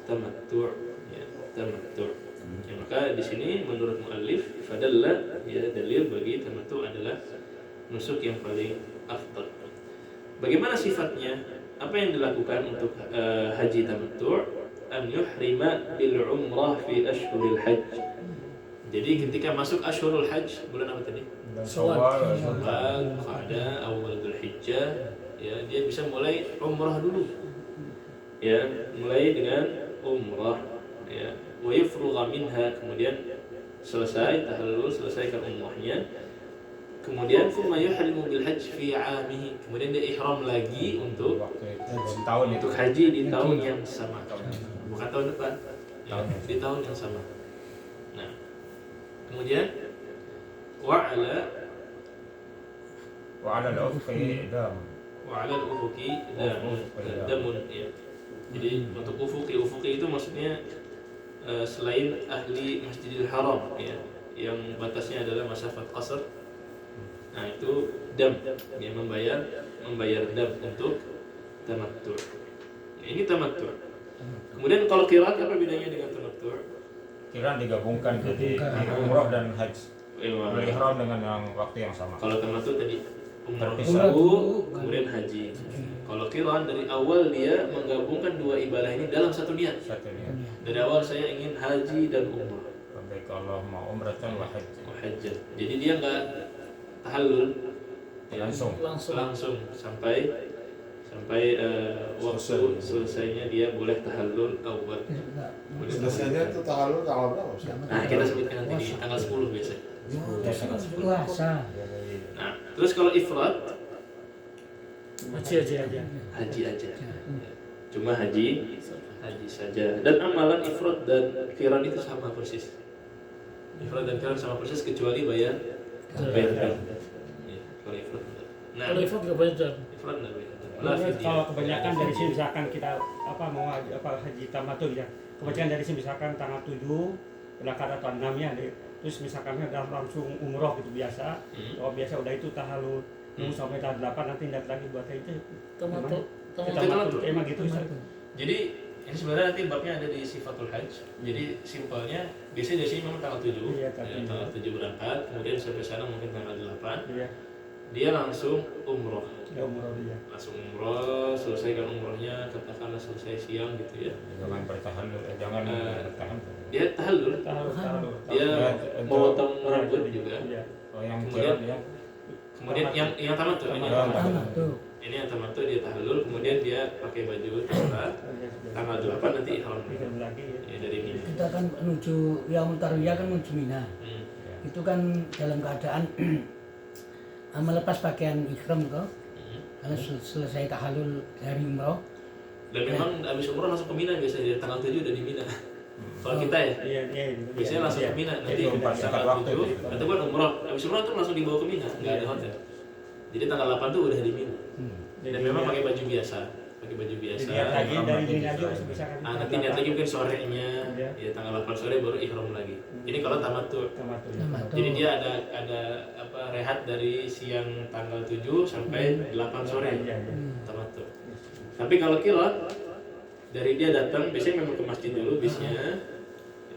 tamattu', ya, tamattu'. Ya, maka di sini menurut muallif fadalla, ya, dalil bagi tamattu' adalah nusuk yang paling afdal. Bagaimana sifatnya? Apa yang dilakukan untuk haji tamattu'? An yuhrima bil umrah fi ashhuril hajj. Jadi ketika masuk ashhurul hajj, bulan apa tadi? Syawal, Qa'dah, awal Dzulhijjah, ya, dia bisa mulai umrah dulu. Ya, mulai dengan umrah, ya. Wa yafrugha minha, kemudian selesai tahallul, selesaikan umrahnya. Kemudian thumma yuhrimu bil hajj fi 'amihi. Kemudian dia ihram lagi untuk tahun itu. haji di tahun yang sama. Bukan tahun depan, ya, di tahun yang sama. Nah, kemudian wa'ala al-ufuqi dam. Wa'ala al-ufuqi damun, ya. Jadi untuk ufuqi itu maksudnya selain ahli Masjidil Haram, ya, yang batasnya adalah masafat qasr. Nah, itu dam, ya, membayar dam untuk tamattu'. Nah, ini tamattu'. Kemudian kalau qiran, apa bedanya dengan tamattu'? Qiran digabungkan jadi umrah dan haji. Ihram dengan yang waktu yang sama. Kalau tamattu' tadi umrah Terpisah. dulu, kemudian haji. Kalau qiran dari awal dia menggabungkan dua ibadah ini dalam satu niat. Satu niat. Dari awal saya ingin haji dan umrah. Baik Allah mau umratan wa haji. Hajjah. Jadi dia nggak tahallul ya, Langsung. langsung sampai waktu selesainya dia boleh tahallul awal. Boleh Selesainya itu tanggal berapa? Ustaz? Nah, kita sebutkan nanti di tanggal 10 biasanya. Ya, tanggal 10. Puasa. Nah, terus kalau ifrad Haji aja. haji aja. Cuma haji saja. Dan amalan ifrad dan qiran itu sama persis. Ifrad dan qiran sama persis kecuali bayar dam. Ya, kalau ifrad. Nah, Kalau Ifat nggak banyak jam. ifrad enggak bayar dam. Kalau kebanyakan dari sini misalkan kita mau haji tamattu ya. Kebanyakan dari sini misalkan tanggal 7 berangkat atau 6 ya. Terus misalkan udah langsung umroh gitu biasa. Kalau biasa udah itu tahallul nunggu sampai tanggal 8 nanti lihat lagi buat itu. Tamattu. Tamattu emang gitu Ustaz. Jadi ini sebenarnya nanti babnya ada di sifatul hajj. Jadi simpelnya biasanya dari sini memang tanggal 7. Iya, Tanggal 7 berangkat, kemudian sampai sana mungkin tanggal 8. Iya. Dia langsung umroh. Ya umroh dia. Langsung umroh, selesaikan umrohnya, katakanlah selesai siang gitu ya. Jangan bertahan, jangan bertahan. Dia tahallul, Tahallul. dia memotong rambut juga. Iya. Oh, yang Kemudian- qiran ya. Kemudian yang tamattu ini. Tamattu. Ini yang tamattu dia tahallul, kemudian dia pakai baju terserah. Tanggal 8 nanti ihram Bikin lagi ya. ya dari Mina. Kita kan menuju Yaumul Tarwiyah kan menuju Mina. Hmm. Itu kan dalam keadaan melepas pakaian ihram toh. Kalau selesai tahallul dari umroh, Dan memang habis umroh langsung ke Mina biasanya dari tanggal 7 udah di Mina. Kalau kita ya, Iya, iya. biasanya langsung ke Mina. Nanti Itu pas tanggal waktu 7 itu. nanti buat umroh. Habis umroh tuh langsung dibawa ke Mina, nggak ada hotel. Jadi tanggal 8 tuh udah di Mina. Dan memang pakai baju biasa, Lihat lagi dari Mina juga misalkan. Nanti niat lagi mungkin sorenya, Iya. ya tanggal 8 sore baru ihram lagi. Ini kalau tamattu. Tamattu. tamattu. Jadi dia ada rehat dari siang tanggal 7 sampai 8 sore. Iya, iya. Tamattu. Tapi kalau qiran dari dia datang biasanya memang ke masjid dulu bisnya.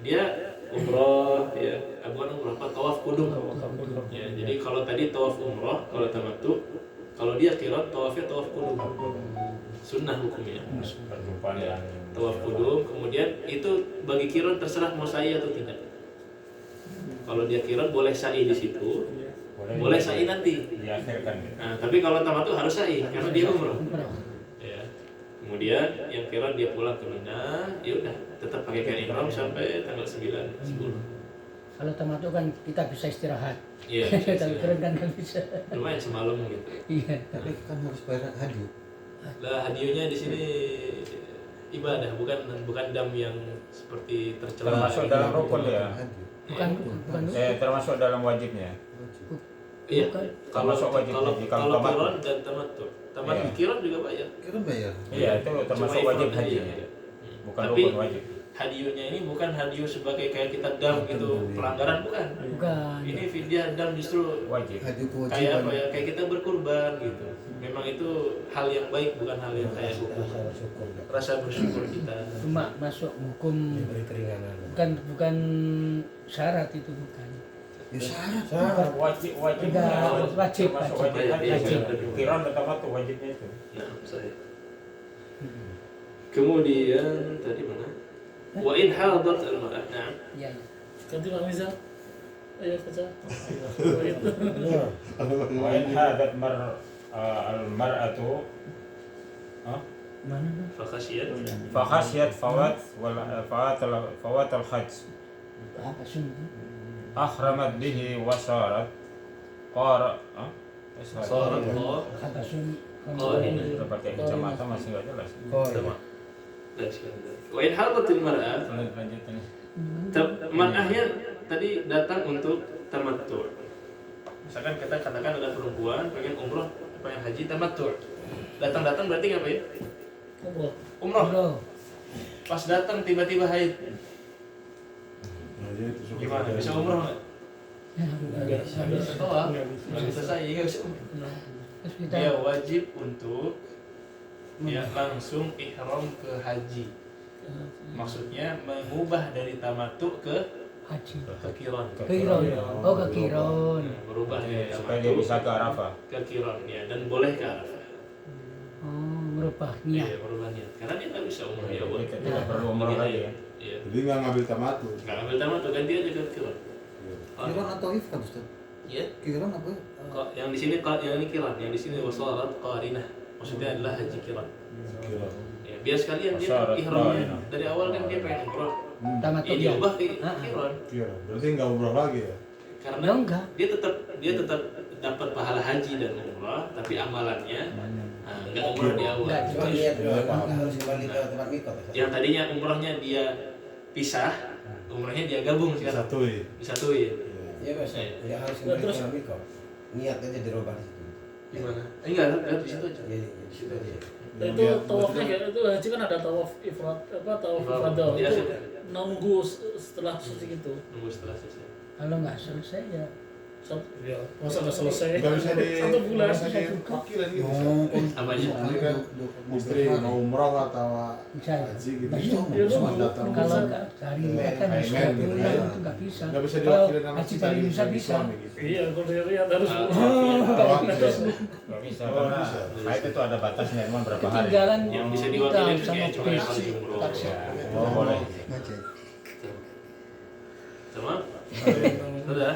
Dia umroh ya, bukan umroh apa tawaf kudum. Ya, jadi kalau tadi tawaf umroh, kalau tamattu, kalau dia qiran tawafnya tawaf kudum. Sunnah hukumnya. Perjumpaan yang Tawaf kudum, kemudian itu bagi qiran terserah mau sa'i atau tidak. Kalau dia qiran boleh sa'i di situ, boleh sa'i nanti. diakhirkan. Nah, tapi kalau tamattu harus sa'i karena dia umroh. Umroh. Ya. Kemudian yang qiran dia pulang ke Mina, ya udah tetap pakai kain ihram sampai tanggal 9, 10. Kalau tamattu kan kita bisa istirahat. Iya. Kalau keren kan nggak bisa. Lumayan semalam gitu. Iya. Tapi kan harus bayar haji. Lah hadiyahnya di sini ibadah, bukan dam yang seperti tercela. Termasuk dalam rukun ya. Haji. Bukan bukan. Termasuk dalam wajibnya. Iya. Bukan. Kalau Termasuk wajib kalau haji, kalau kalau tamattu. qiran dan tamattu. Tamattu Iya. qiran juga bayar. Kita bayar. Iya, itu termasuk Cuma wajib ifrad haji. aja. Bukan Tapi rukun wajib. hadiyunya ini bukan hadiyu sebagai kayak kita dam gitu pelanggaran, bukan. Bukan. Ini fidyah dam justru Wajib. Haji kayak kewajiban. apa ya, kayak kita berkurban gitu. Memang itu hal yang baik, bukan hal yang kayak hukum. Rasa bersyukur kita. Cuma masuk hukum Diberi keringanan. bukan syarat itu bukan. Ya syarat. Syarat wajib Enggak, wajib, termasuk wajib. wajib haji. Wajib. Qiran dan tamattu wajibnya itu. Nah, saya. Kemudian tadi mana? Wa in hadat al-mar'ah. Nah, Iya. Iya. Ganti Pak Misal. Ayo baca. Wa in hadat al-mar'atu Mana? fakhasiyat fakhasiyat fawat al-hajj Apa sih? ahramat bihi wa sarat qara sarat Allah Apa sih? ini. udah pakai kacamata masih nggak jelas. sama. Dan sekali. Wa in hadat al-mar'ah. Lanjutan. Mar'ahnya tadi datang untuk tamattu. Misalkan kita katakan ada perempuan pengen umroh, pengen haji tamattu. Datang-datang berarti ngapain? Umroh. Umroh. Umroh. Pas datang tiba-tiba haid. Nah, jadi itu suka Gimana? ada- Bisa umroh nggak? Nggak bisa. Nggak bisa tawaf. Nggak bisa sa'i, nggak bisa umroh. Terus kita Dia wajib untuk ya langsung ihram ke haji. Maksudnya mengubah dari tamattu ke haji. ke Qiran. Kiron. Oh, ke Kiron. Berubah dari supaya dia bisa ke Arafah. ke Qiran ya, dan boleh ke Arafah. Oh, merubah Iya, niat. berubah niat. Karena dia nggak bisa umrah ya, boleh. Dia tidak perlu umrah lagi ya. Iya. Jadi nggak ngambil tamatu. Nggak ambil tamat tuh, ganti aja ke Qiran. Kiron atau ifrad Ustaz? Iya. Kiron apa? Yang di sini yang ini Qiran, yang di sini wasarat qarinah. Maksudnya adalah haji Qiran. Kira. Ya, biar sekalian dia Wasarat ihramnya qarinah. dari awal kan dia pengen umrah. Tamat Ini ya. ubah ke Ah. Qiran. Kira. Berarti nggak umroh lagi ya? Karena Ya, enggak. dia tetap dapat pahala haji dan umrah, tapi amalannya nggak umrah di awal. Enggak. Cuma niat doang, nggak harus kembali ke tempat mikot. Yang tadinya umrahnya dia pisah, umrahnya dia gabung sekarang. Disatuin. Disatuin. Iya Mas, nggak harus kembali ke tempat mikot. Niat aja dirubah di situ. Gimana? Enggak di situ aja. Jadi di situ aja. Itu tawafnya kayak itu haji kan ada tawaf ifrat tawaf ifadah Iya, itu sudah. nunggu setelah selesai gitu. Nunggu setelah selesai. Kalau nggak selesai ya Ya, masa nggak selesai? Nggak bisa di 1 bulan. nggak bisa diwakilin gitu. Oh, Apanya? Ini kan istri mau umroh atau bisa. haji gitu. Bisa. Iya, Cuma nunggu. datang. Kalau nggak dari niat kan Kayak bisa men gitu bulan ya. itu nggak bisa. Nggak bisa Kalau diwakilin sama haji kita dari di Indonesia bisa. suami gitu. Iya, kalau dari Riyadh harus Ah, Nggak bisa Oh, karena bisa. haid itu ada batasnya emang berapa hari. Ketinggalan Yang bisa kita diwakilin sama kayak cuma yang bis haji umroh. taksi. Oh, boleh. Ngecek. Sama? Sudah.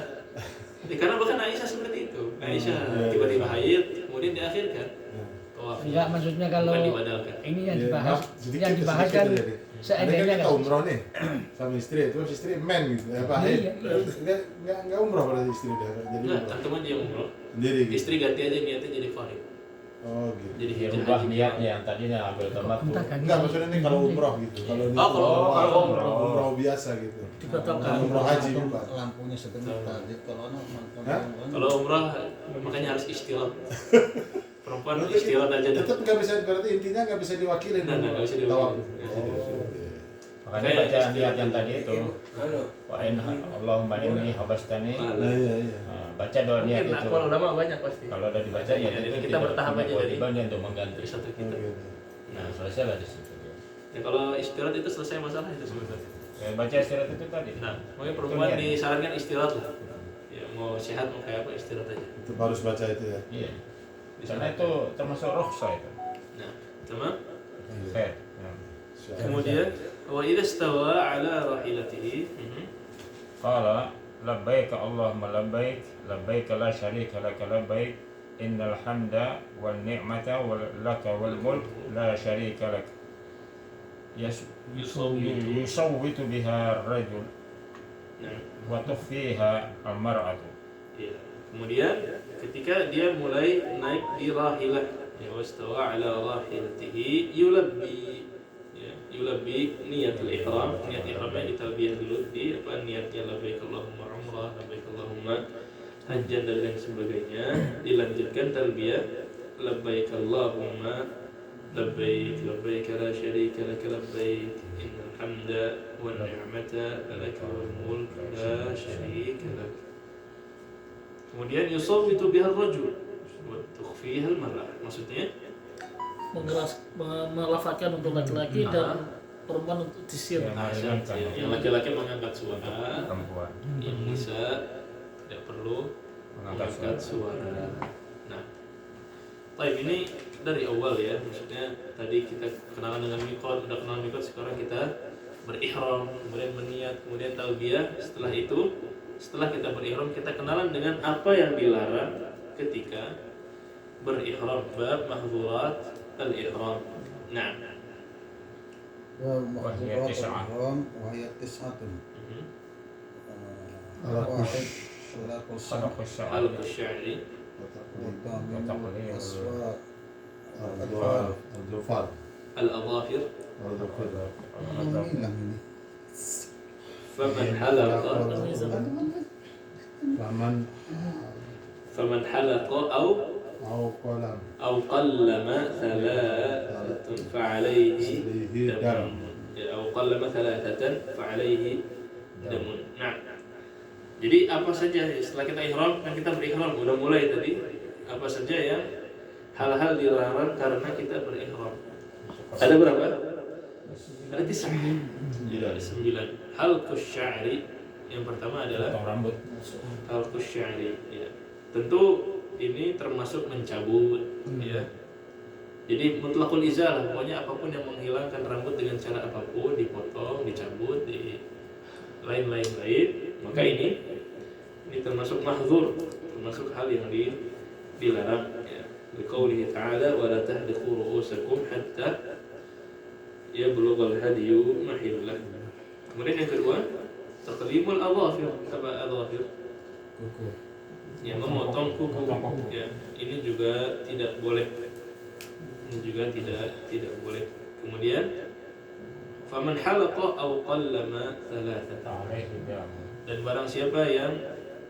Ya, karena bahkan Aisyah seperti itu. Aisyah Iya. tiba-tiba haid, kemudian diakhirkan. Tawaf. Enggak, maksudnya kalau Bukan dibadalkan. ini yang Iya, dibahas, maaf, sedikit, yang dibahas sedikit kan aja deh. Ada seandainya kan kita nggak umroh nih sama istri, terus istri men gitu, apa haid. Iya, iya. Nggak umroh berarti istri udah jadi Enggak, umroh. antum aja yang umroh. Sendiri gitu. Istri ganti aja niatnya jadi farid. Oh gitu. Jadi Dia hijrah rubah haji. niatnya yang tadinya ambil tamat Entah kan. Enggak, maksudnya nih kalau umroh gitu. Kalau ini kalau umroh biasa gitu. dibatalkan. Umroh haji bukan. Lampunya sebentar tadi kalau anak mantan Hah? Kalau umrah makanya harus istilah. Perempuan istilah aja dah. Tetap nggak bisa, berarti intinya nggak bisa diwakilin. Nggak bisa diwakilin. Tawaf. makanya baca niat yang tadi itu Anu, wa in Allahumma inni habastani. Nah, iya iya. Nah, baca doa niat Mungkin itu. kalau lama banyak pasti. Kalau udah dibaca ya Jadi itu kita tidak bertahap punya aja dari kewajiban untuk mengganti. dari satu Oh, kita. gitu. Nah, selesailah di situ. Ya kalau istirahat itu selesai masalah itu sebenarnya. Ya, baca istirahat itu tadi. Nah, makanya perempuan disarankan istirahat lah. Ya mau sehat mau kayak apa istirahat aja. Itu harus baca itu ya. Iya. Karena itu termasuk rukhsah itu. Nah, sama. Khair. Ya. Kemudian wa idza stawa ala rahilatihi. Qala labbaik Allahumma labbaik labbaik la syarika laka labbaik innal hamda wal ni'mata laka wal mulk la syarika lak yusawwitu biha ar-rajul Nah, wa tukhfiha al-mar'atu. iya. Kemudian ketika dia mulai naik di rahilah, ya wastawa ala rahilatihi yulabbi, ya, yulabbi niyatul ihram, niat ihramnya ditalbiyah dulu di apa niatnya labbaik Allahumma umrah, labbaik Allahumma hajjan dan lain sebagainya, dilanjutkan talbiyah labbaik Allahumma labbaik labbaik la syarika lak labbaik innal hamda wan ni'mata laka wal mulk la syarika lak. Kemudian yusawwitu biha ar-rajul wa tukhfiha al-mar'ah. Maksudnya Melafalkan untuk laki-laki dan perempuan untuk disir. Ya, meringankan. yang laki-laki mengangkat suara, Perempuan yang nisa tidak perlu mengangkat mengangkat suara. suara. Nah, baik ini dari awal ya, maksudnya tadi kita kenalan dengan mikot, udah kenal mikot, sekarang kita berihram, kemudian berniat, kemudian talbiyah. Setelah itu, setelah kita berihram, kita kenalan dengan apa yang dilarang ketika berihram, bab mahzurat al-ihram. Nah, ومحظورات الإحرام وهي 9 واحد صلاة الصبح Sadaqah sya'ar. al-sya'ri, والضامن وتقليل الأسواق Al-Dhufar. al-adhafir, Al-Dhufar. Alhamdulillah ini. faman halaqa, Faman faman halaqa au qalam أو قلم ثلاثة فعليه دم أو قلم ثلاثة فعليه دم. Nah, jadi apa saja setelah kita ihram, kan kita berihram udah mulai tadi, apa saja yang hal-hal dilarang karena kita berihram. Ada berapa? Ada 9. Ada 9. Halqus sya'ri, Yang pertama adalah potong rambut. halqus sya'ri, ya. Tentu ini termasuk mencabut, ya. Jadi mutlaqul izalah, pokoknya apapun yang menghilangkan rambut dengan cara apapun, dipotong, dicabut, di lain-lain, maka ini termasuk mahdzur, termasuk hal yang dilarang, ya. Liqaulihi ta'ala wa la tahdiqu ru'usakum hatta yablughal hadyu mahillah. Kemudian yang kedua, taqlimul adhafir, apa adhafir? Kuku. Ya, memotong kuku. Ya, ini juga tidak boleh. Ini juga tidak boleh. Kemudian faman halaqa aw qallama thalathatan. Dan barang siapa yang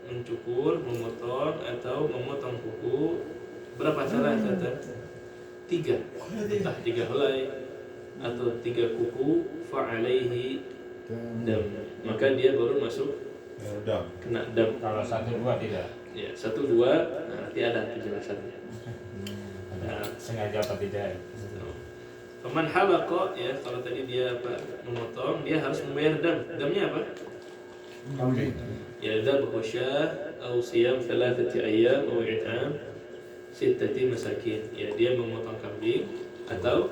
mencukur, memotong atau memotong kuku berapa thalathatan? 3. Entah 3 helai atau 3 kuku, fa'alaihi dam. Maka dia baru masuk Dam. kena dam. Kalau 1-2 tidak. Ya, 1-2 nanti ada penjelasannya. Ada sengaja atau tidak. Faman halaqa, ya, kalau tadi dia memotong, dia harus membayar dam. Damnya apa? Kambing. Ya, dzabhu syah atau siyam 3 ayyam atau i'tam 6 masakin. Ya, dia memotong kambing atau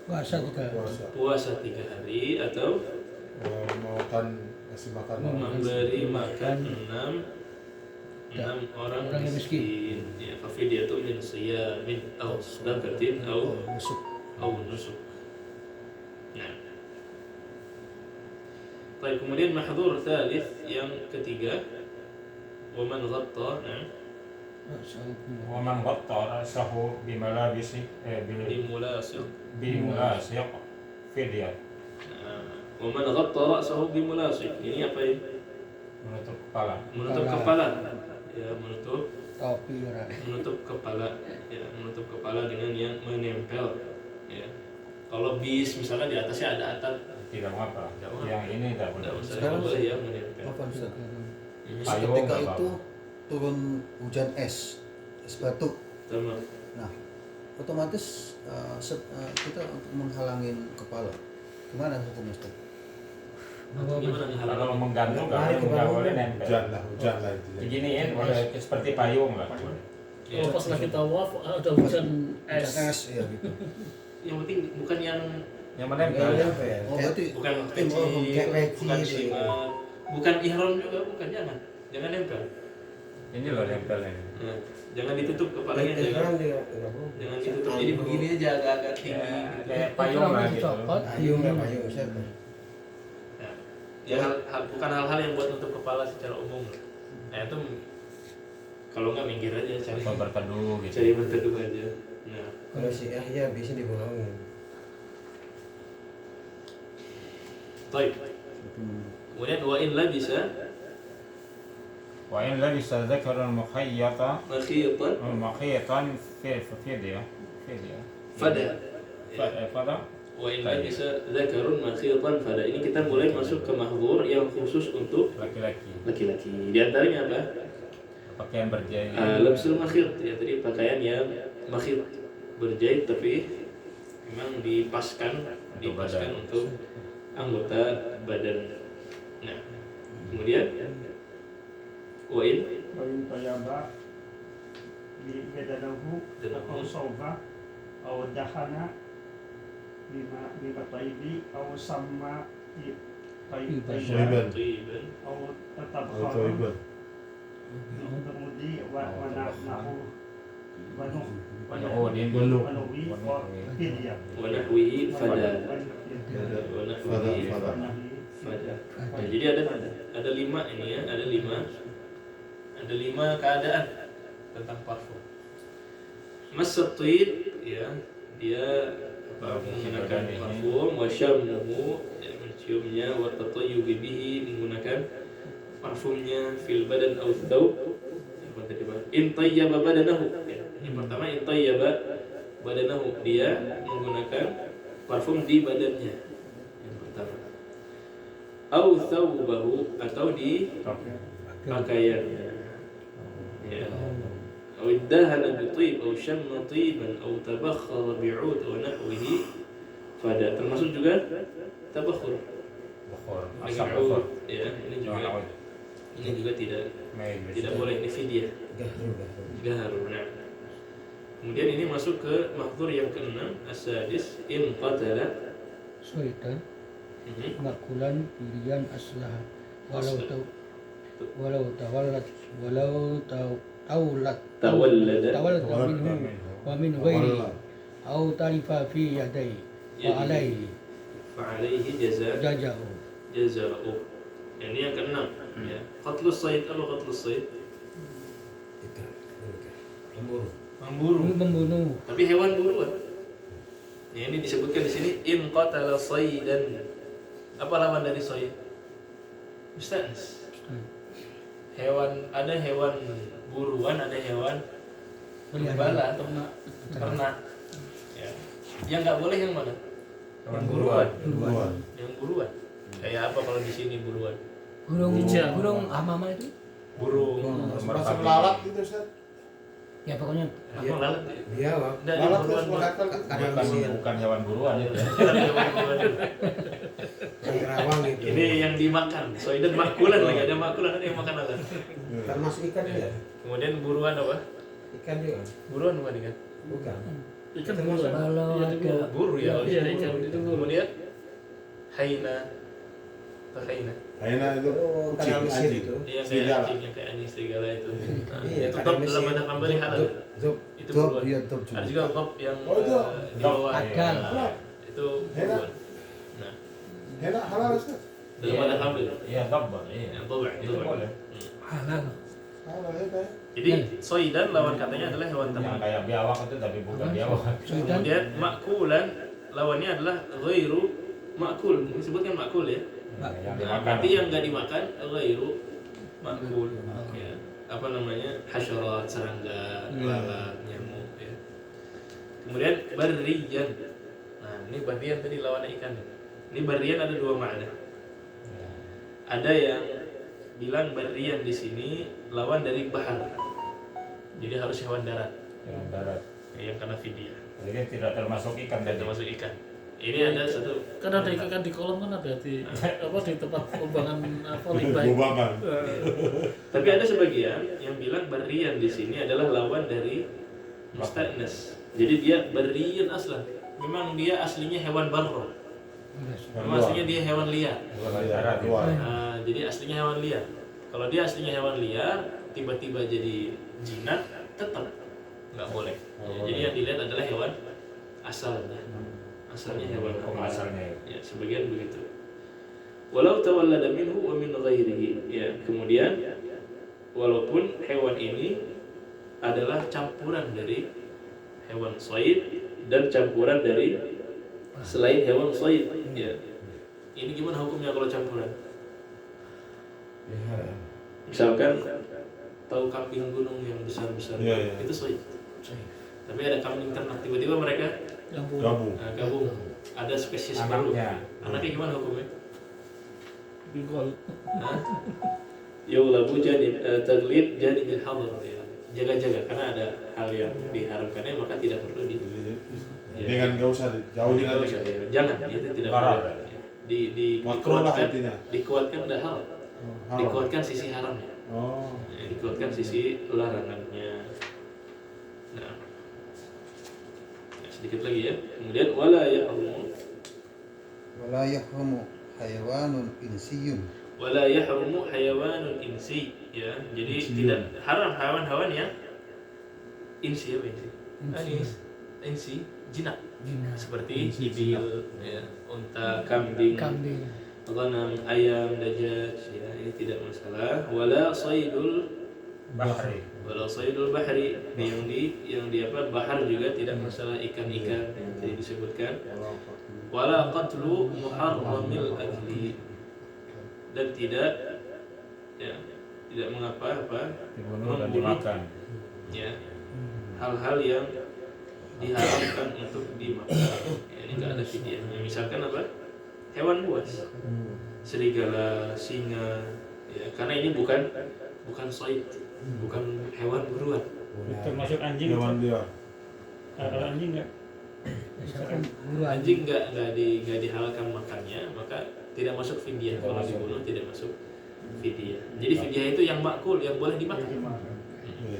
Puasa juga. puasa 3 hari atau Kasih makan memberi makan 6 orang Orang yang miskin. Ya, fafidiyatun min siyamin aw sadaqatin aw nusuk. Nah. Baik, kemudian mahdzur tsalits yang ketiga, wa man ghatta, Wa man ghatta ra'sahu bimalabisi bimulasiq. bimulasiq fidyah. Wa man ghatta ra'sahu bimulasiq. Ini apa ini? Menutup kepala. Menutup kepala. Ya, Topi menutup kepala. Ya, menutup kepala dengan yang menempel. Ya. Kalau bis misalnya di atasnya ada atap, Tidak apa. Tidak apa. Yang ini tidak boleh. tidak usah Sekarang boleh yang menempel. Apa Ustaz? Payung Ketika nggak itu apa-apa. turun hujan es batu. Sama. Nah, otomatis kita untuk menghalangin kepala. Gimana hukum Ustaz? Gimana nih Kalau halangan? menggantung nggak boleh nempel. hujan lah itu. Beginiin boleh seperti payung lah. Ya. Kalau pas lagi tawaf ada hujan es. Hujan es ya gitu. Yang penting bukan yang Yang menempel. Oh, berarti bukan kayak peci, peci, bukan gitu. simat, bukan ihram juga, bukan, jangan nempel. Ini loh nempel ini. Nah, jangan ditutup kepalanya, jangan ditutup. Jadi begini aja agak-agak tinggi. Ya, Gitu. kayak payung lah gitu. Copot. Payung ya payung Ustaz. Nah, ya bukan hal-hal yang buat nutup kepala secara umum. Nah itu kalau nggak minggir aja, cari Atau berteduh gitu. cari berteduh aja. Nah, Kalau si Yahya bisa digolongin. baik. Kemudian wa in labisa Wa in labisa dzakaran mukhayyatan makhitan fidyah. fada. Fada. Wa in labisa dzakarun makhitan fada. Ini kita mulai masuk ke mahdzur yang khusus untuk Laki-laki. laki-laki. Di antaranya apa? Pakaian berjahit. Labsul makhit, ya tadi pakaian yang makhit, berjahit tapi memang dipaskan untuk anggota badan. Nah, kemudian wain tayaba bi badanahu atau sauba atau dahana bima taibi atau sama Thayyiban. tiban atau tetap Thayyiban. Kemudian wanahu Wanuhudin. wanuhi wa fidyah wa nahwihi fada. Fada. Wa nahwihi Fada. fada. Nah, jadi ada 5 ini ya, ada 5 keadaan tentang parfum. Masat tib, ya, dia menggunakan parfum, wa syammuhu, ya, menciumnya, wa tatayyubi bihi, menggunakan parfumnya, fil badan aw thawb, in tayyaba badanahu, ya. Yang pertama in tayyaba badanahu, dia menggunakan parfum di badannya. Yang pertama. Aw thawbahu, atau di pakaiannya. Ya. Aw iddahana bi tib aw shamma tiban aw tabakhkhara bi'ud wa nahwihi fada. Termasuk juga tabakhur Bukhur. dengan Asap ud, bukhur. ya, ini juga Jangan Ini juga tidak Tidak boleh, ini fidyah. Gahru. Gaharu. Nah. Kemudian ini masuk ke mahdzur yang keenam, as-sadis in qatala. Soitan Mhm. makulan pilihan aslah walau Aslah. tahu walau tawallat walau taulat Tawallada. minhu wa min ghairi au tarifa fi yadai wa alaihi Fa'alaihi jaza'u. jaza'u. Ini yang keenam. Ya. Qatlus sayd, apa qatlus sayd? Memburu. Memburu. Membunuh Tapi hewan buruan. Ya, ini disebutkan di sini in qatala saydan. Apa lawan dari sayd? Musta'nas. Ada hewan buruan, ada hewan gembala atau ternak. Ya. Yang nggak boleh yang mana? Yang buruan. Buruan. Yang buruan. Kayak apa kalau di sini buruan? burung amama itu Burung. Semacam lalat gitu, Ustaz. ya pokoknya Apa lalat? Dia wah. Nggak, dia Lalat buruan. terus melakal gitu. bukan hewan buruan itu. Bukan hewan buruan. Yang kerawang itu. Ini yang dimakan. Soidan makulan lagi, ada makulan, ada yang makan lalat. Termasuk ikan ya? Kemudian buruan apa? Ikan juga. Buruan bukan ikan? Bukan. Ikan Termasuk. buruan. kalau Iya, itu ada Buru ya. Iya, ikan itu buru. Kemudian haina. Apa haina? Aina itu Oh, kucing, kadang Mesir anjing. itu. Iya kayak Serigala. anjing, yang kayak anjing serigala itu. Nah, Iya, itu kadang top dalam Mesir. ada kambari halal. Zob. Itu Top, buruan. iya top Ada juga. juga top yang Oh, itu. di bawah. Ada. Nah, itu buruan. Nah, Enak halal, Ustaz. dalam ada kambari. Iya, dabbar. Iya. Yang toba, Itu boleh. halal Halal ya, Pak. Jadi soidan lawan katanya adalah hewan Yang ternak. kayak biawak itu tapi bukan biawak. soitan Kemudian makulan lawannya adalah ghairu makul. Disebutkan makul ya. Yang Nah, dimakan. berarti yang nggak dimakan ghairu makul. Ya. Apa namanya? Hasyarat, serangga, lalat, nyamuk ya. Kemudian barriyan. Nah, ini barriyan tadi lawannya ikan. Ini barriyan ada dua makna. Ada yang bilang barriyan di sini lawan dari bahar. Jadi harus hewan darat. Yang darat. Yang kena fidyah. Jadi tidak termasuk ikan Dan tadi. termasuk ikan. Ini ada satu. Kan ada ikan di kolam kan ada di apa di tempat pembuangan apa limbah. Bubangan. Tapi ada sebagian yang bilang barriyan di sini adalah lawan dari musta'nas. Jadi dia barriyan aslan. Memang dia aslinya hewan barro. Memang aslinya dia hewan liar. Hewan darat. Luar. Jadi aslinya hewan liar. Kalau dia aslinya hewan liar, tiba-tiba jadi jinak, tetap nggak boleh. Ya, jadi yang dilihat adalah hewan asalnya. Asalnya hewan Hukum apa? asalnya. Ya, sebagian begitu. Walau tawallada minhu wa min ghairihi. Ya, kemudian walaupun hewan ini adalah campuran dari hewan shayd dan campuran dari selain hewan shayd. Ya. Ini gimana hukumnya kalau campuran? Pelihara. Misalkan tahu kambing gunung yang besar-besar Iya, iya. itu shayd. Tapi ada kambing ternak tiba-tiba mereka Yang buru. Gabung. gabung. Ada spesies baru. Anaknya. Anaknya gimana hukumnya? Bigol. Yughlabu janib taglib janibil hadar ya. Jaga-jaga karena ada hal yang diharamkannya maka tidak perlu di Dengan nggak usah jauhin Tidak aja. usah, ya. Jangan itu tidak Haram. boleh. Makruh lah dikuatkan, intinya. dikuatkan ada hal. Halal. Dikuatkan sisi haramnya. Oh. Ya, dikuatkan sisi larangannya. Nah. Ya, sedikit lagi ya. Kemudian wala yahrumu Wala yahrumu hayawanun insiyun. wala yahrumu hayawanun insi ya. Jadi tidak haram hewan-hewan yang insi apa insi? Insi jinak jinak seperti ibil ya, unta, kambing, kambing ghanam, ayam, dajjal ya, ini tidak masalah. Wala saydul Bahri. bahri yang di apa bahar juga tidak masalah, ikan-ikan yang tadi disebutkan. Wala qatlu muharramil akli dan tidak mengapa apa Dibunuh dan dimakan. ya hal-hal yang diharamkan untuk dimakan. Ya, ini nggak ada fidyahnya. Misalkan apa? Hewan buas, serigala, singa, ya karena ini bukan shayd, bukan hewan buruan. termasuk anjing. Hewan dia. Kalau anjing nggak misalkan buru anjing Anjing nggak dihalalkan makannya, maka tidak masuk fidyah. Kalau dibunuh tidak masuk fidyah. Jadi fidyah itu yang makul, yang boleh dimakan.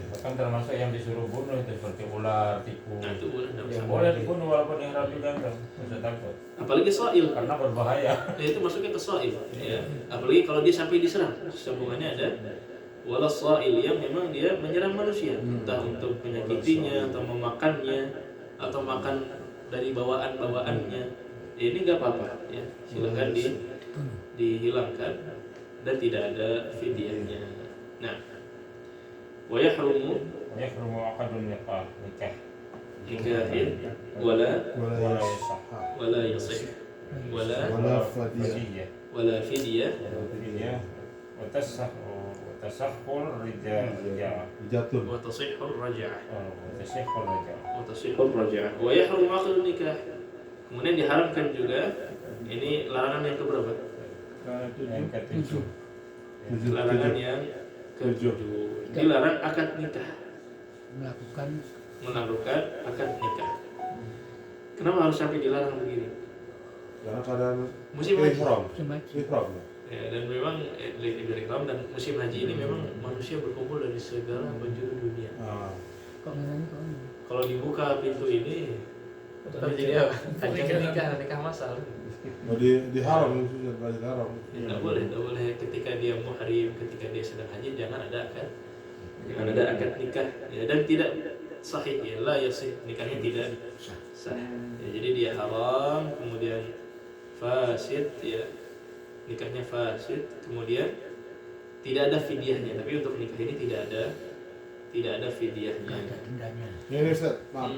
Bahkan termasuk yang disuruh bunuh itu seperti ular, tikus. Nah, itu boleh, nggak Yang usah. boleh dibunuh walaupun ihram juga enggak usah takut. Apalagi soil, Karena berbahaya. ya itu masuknya ke soil. Ya. Apalagi kalau dia sampai diserang, sambungannya ada wala soil yang memang dia menyerang manusia, entah untuk menyakitinya atau memakannya atau makan dari bawaan-bawaannya. Ya, ini nggak apa-apa, ya silakan dihilangkan dan tidak ada fidyahnya. Nah, wa yahrumu Yahrumu aqdun nikah. nikahin wala ولا يصح wala yasih wala ولا فدية Fadiyah. wala fidyah Fadiyah. Watasahhul rijal. jatuh wa tasihhur raj'ah Watasahhul rijal. wa tasihhur raj'ah wa yahrumu aqdun nikah. Kemudian diharamkan juga, ini larangan yang keberapa? Yang ketujuh. Larangan yang ketujuh. Dilarang akad nikah, melakukan akad nikah. Kenapa harus sampai dilarang begini? karena keadaan Musim haji. ihram Cuma Ya, dan memang ihram dan musim haji ini memang manusia berkumpul dari segala penjuru dunia. kok nanya kok. Kalau dibuka pintu ini, jadi apa? Ajang nikah masal. di haram itu sudah di haram Tidak boleh ketika dia muhrim, ketika dia sedang haji jangan ada akad nikah. Ya, dan tidak sahih, ya la yasih, nikahnya tidak sah. Ya, jadi dia haram, kemudian fasid, ya nikahnya fasid, kemudian tidak ada fidyahnya. Tapi untuk nikah ini tidak ada fidyahnya. ini Ustaz, maaf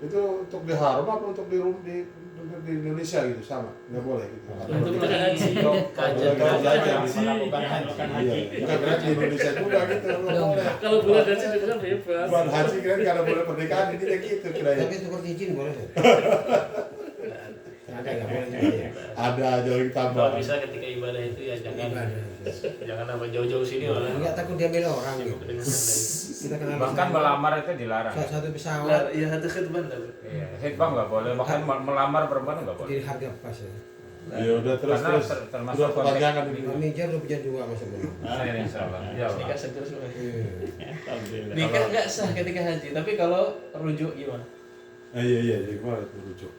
itu untuk di haram apa untuk di Indonesia gitu sama nggak boleh gitu Untuk kita haji. Kajian Melakukan haji. bukan berarti di Indonesia juga gitu nggak boleh Kalau bulan haji itu kan bebas. bukan haji kan karena boleh pernikahan ini kayak gitu kiranya Tapi tukar cincin boleh. Ada nggak boleh juga ya? ada aja lagi tambah Kalau bisa ketika ibadah itu ya jangan apa jauh-jauh sini malah. Enggak takut diambil orang gitu. Dengan santai. Kita kenal Bahkan melamar itu dilarang. satu Nah, pesawat ya hati khidban tapi. Iya, khidbah nggak boleh. Bahkan melamar perempuan nggak boleh. jadi harga pas ya. ya udah terus Karena termasuk udah perpanjangan ini Manajer udah punya dua masa belum. Nah, insya Allah. Ya Allah. Nikah segera semua. Alhamdulillah. Nikah nggak sah ketika haji, tapi kalau rujuk gimana? iya jadi kemarin itu rujuk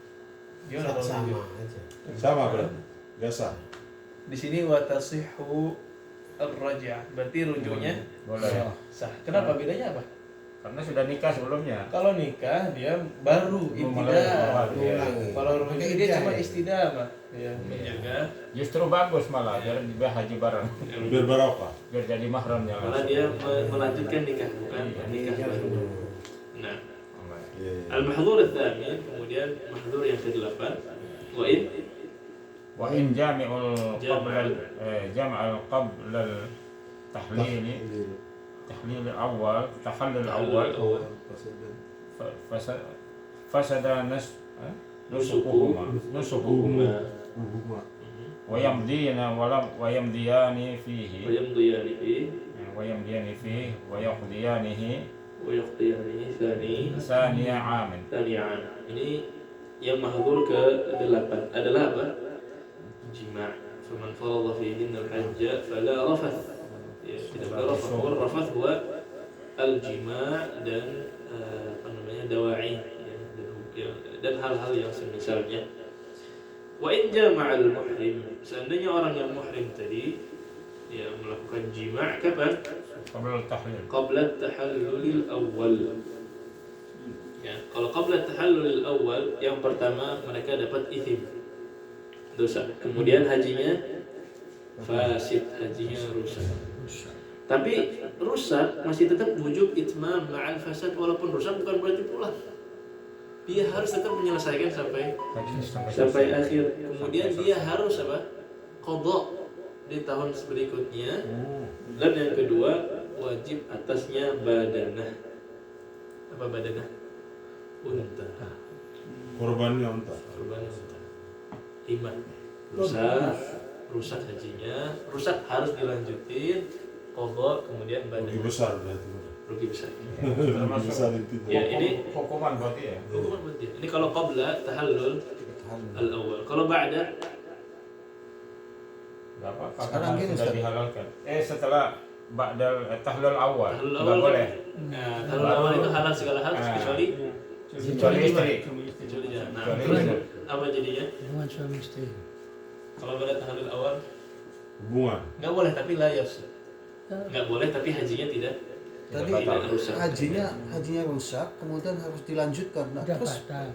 Gimana kalau Sama rujuk? aja. sama berarti nggak sah Di sini watasihhu ar-raj'ah, berarti rujuknya Boleh. sah. Kenapa bedanya apa? Karena sudah nikah sebelumnya. Kalau nikah dia baru ibtidah. Ulangi. Kalau rujuk Pakai dia idah cuma ya? istidamah. Ya, menjaga. Justru bagus malah biar haji bareng. biar barokah Biar jadi mahramnya Karena langsung. dia melanjutkan nikah, bukan nikah baru. Nah, iya al-mahdhur ats-tsamin, kemudian mahdhur yang ke-8, wa in Wa in jami'ul qabla tahlil awal tahallul awal fasada nusukuhuma wa yamdiyani fihi wa yaqdiyanihi thaniya amin. Tani'an. Ini yang mahdhur ke-8 adalah apa? Jima'. Faman farada fihinna al-hajja fala rafath. Ya, tidak boleh rafath. Rafath huwa al-jima' dan dawa'i, ya, dan hal-hal yang semisalnya. Wa in jama'a al-muhrim, seandainya orang yang muhrim tadi ya melakukan jima' kapan? Qabla tahallulil awal. Ya, kalau qabla tahallulil awal, yang pertama mereka dapat ithim, dosa. Kemudian hajinya fasid, hajinya rusak. Tapi rusak masih tetap wujub itmam ma'al fasad, walaupun rusak bukan berarti pulang. Dia harus tetap menyelesaikan sampai akhir. Kemudian dia harus apa? Qadha di tahun berikutnya. Dan yang kedua, wajib atasnya badanah. Apa badanah? Unta. korbannya unta Korban unta. 5. Rusak hajinya, rusak harus dilanjutin, qadha, kemudian rugi badanah. besar berarti Rugi besar. rugi besar itu Ya, ini Hukuman berarti ya. hukuman buat dia. Ini kalau qabla tahallul al-awwal. Kalau ba'da Nggak apa-apa, Sekarang karena gini, sudah Ustaz. dihalalkan. Setelah ba'dal tahlul awal. Tahlul Nggak awal boleh. Nah, tahlul awal itu halal segala hal Ah. kecuali Kecuali istri. kecuali dia. Nah, Kecuali terus istri. apa jadinya? hubungan suami istri. Kalau pada tahlul awal Hubungan. nggak boleh tapi layar. Nggak boleh tapi hajinya tidak. Tadi Tidak rusak. hajinya rusak, kemudian harus dilanjutkan. Nah, Udah terus batal.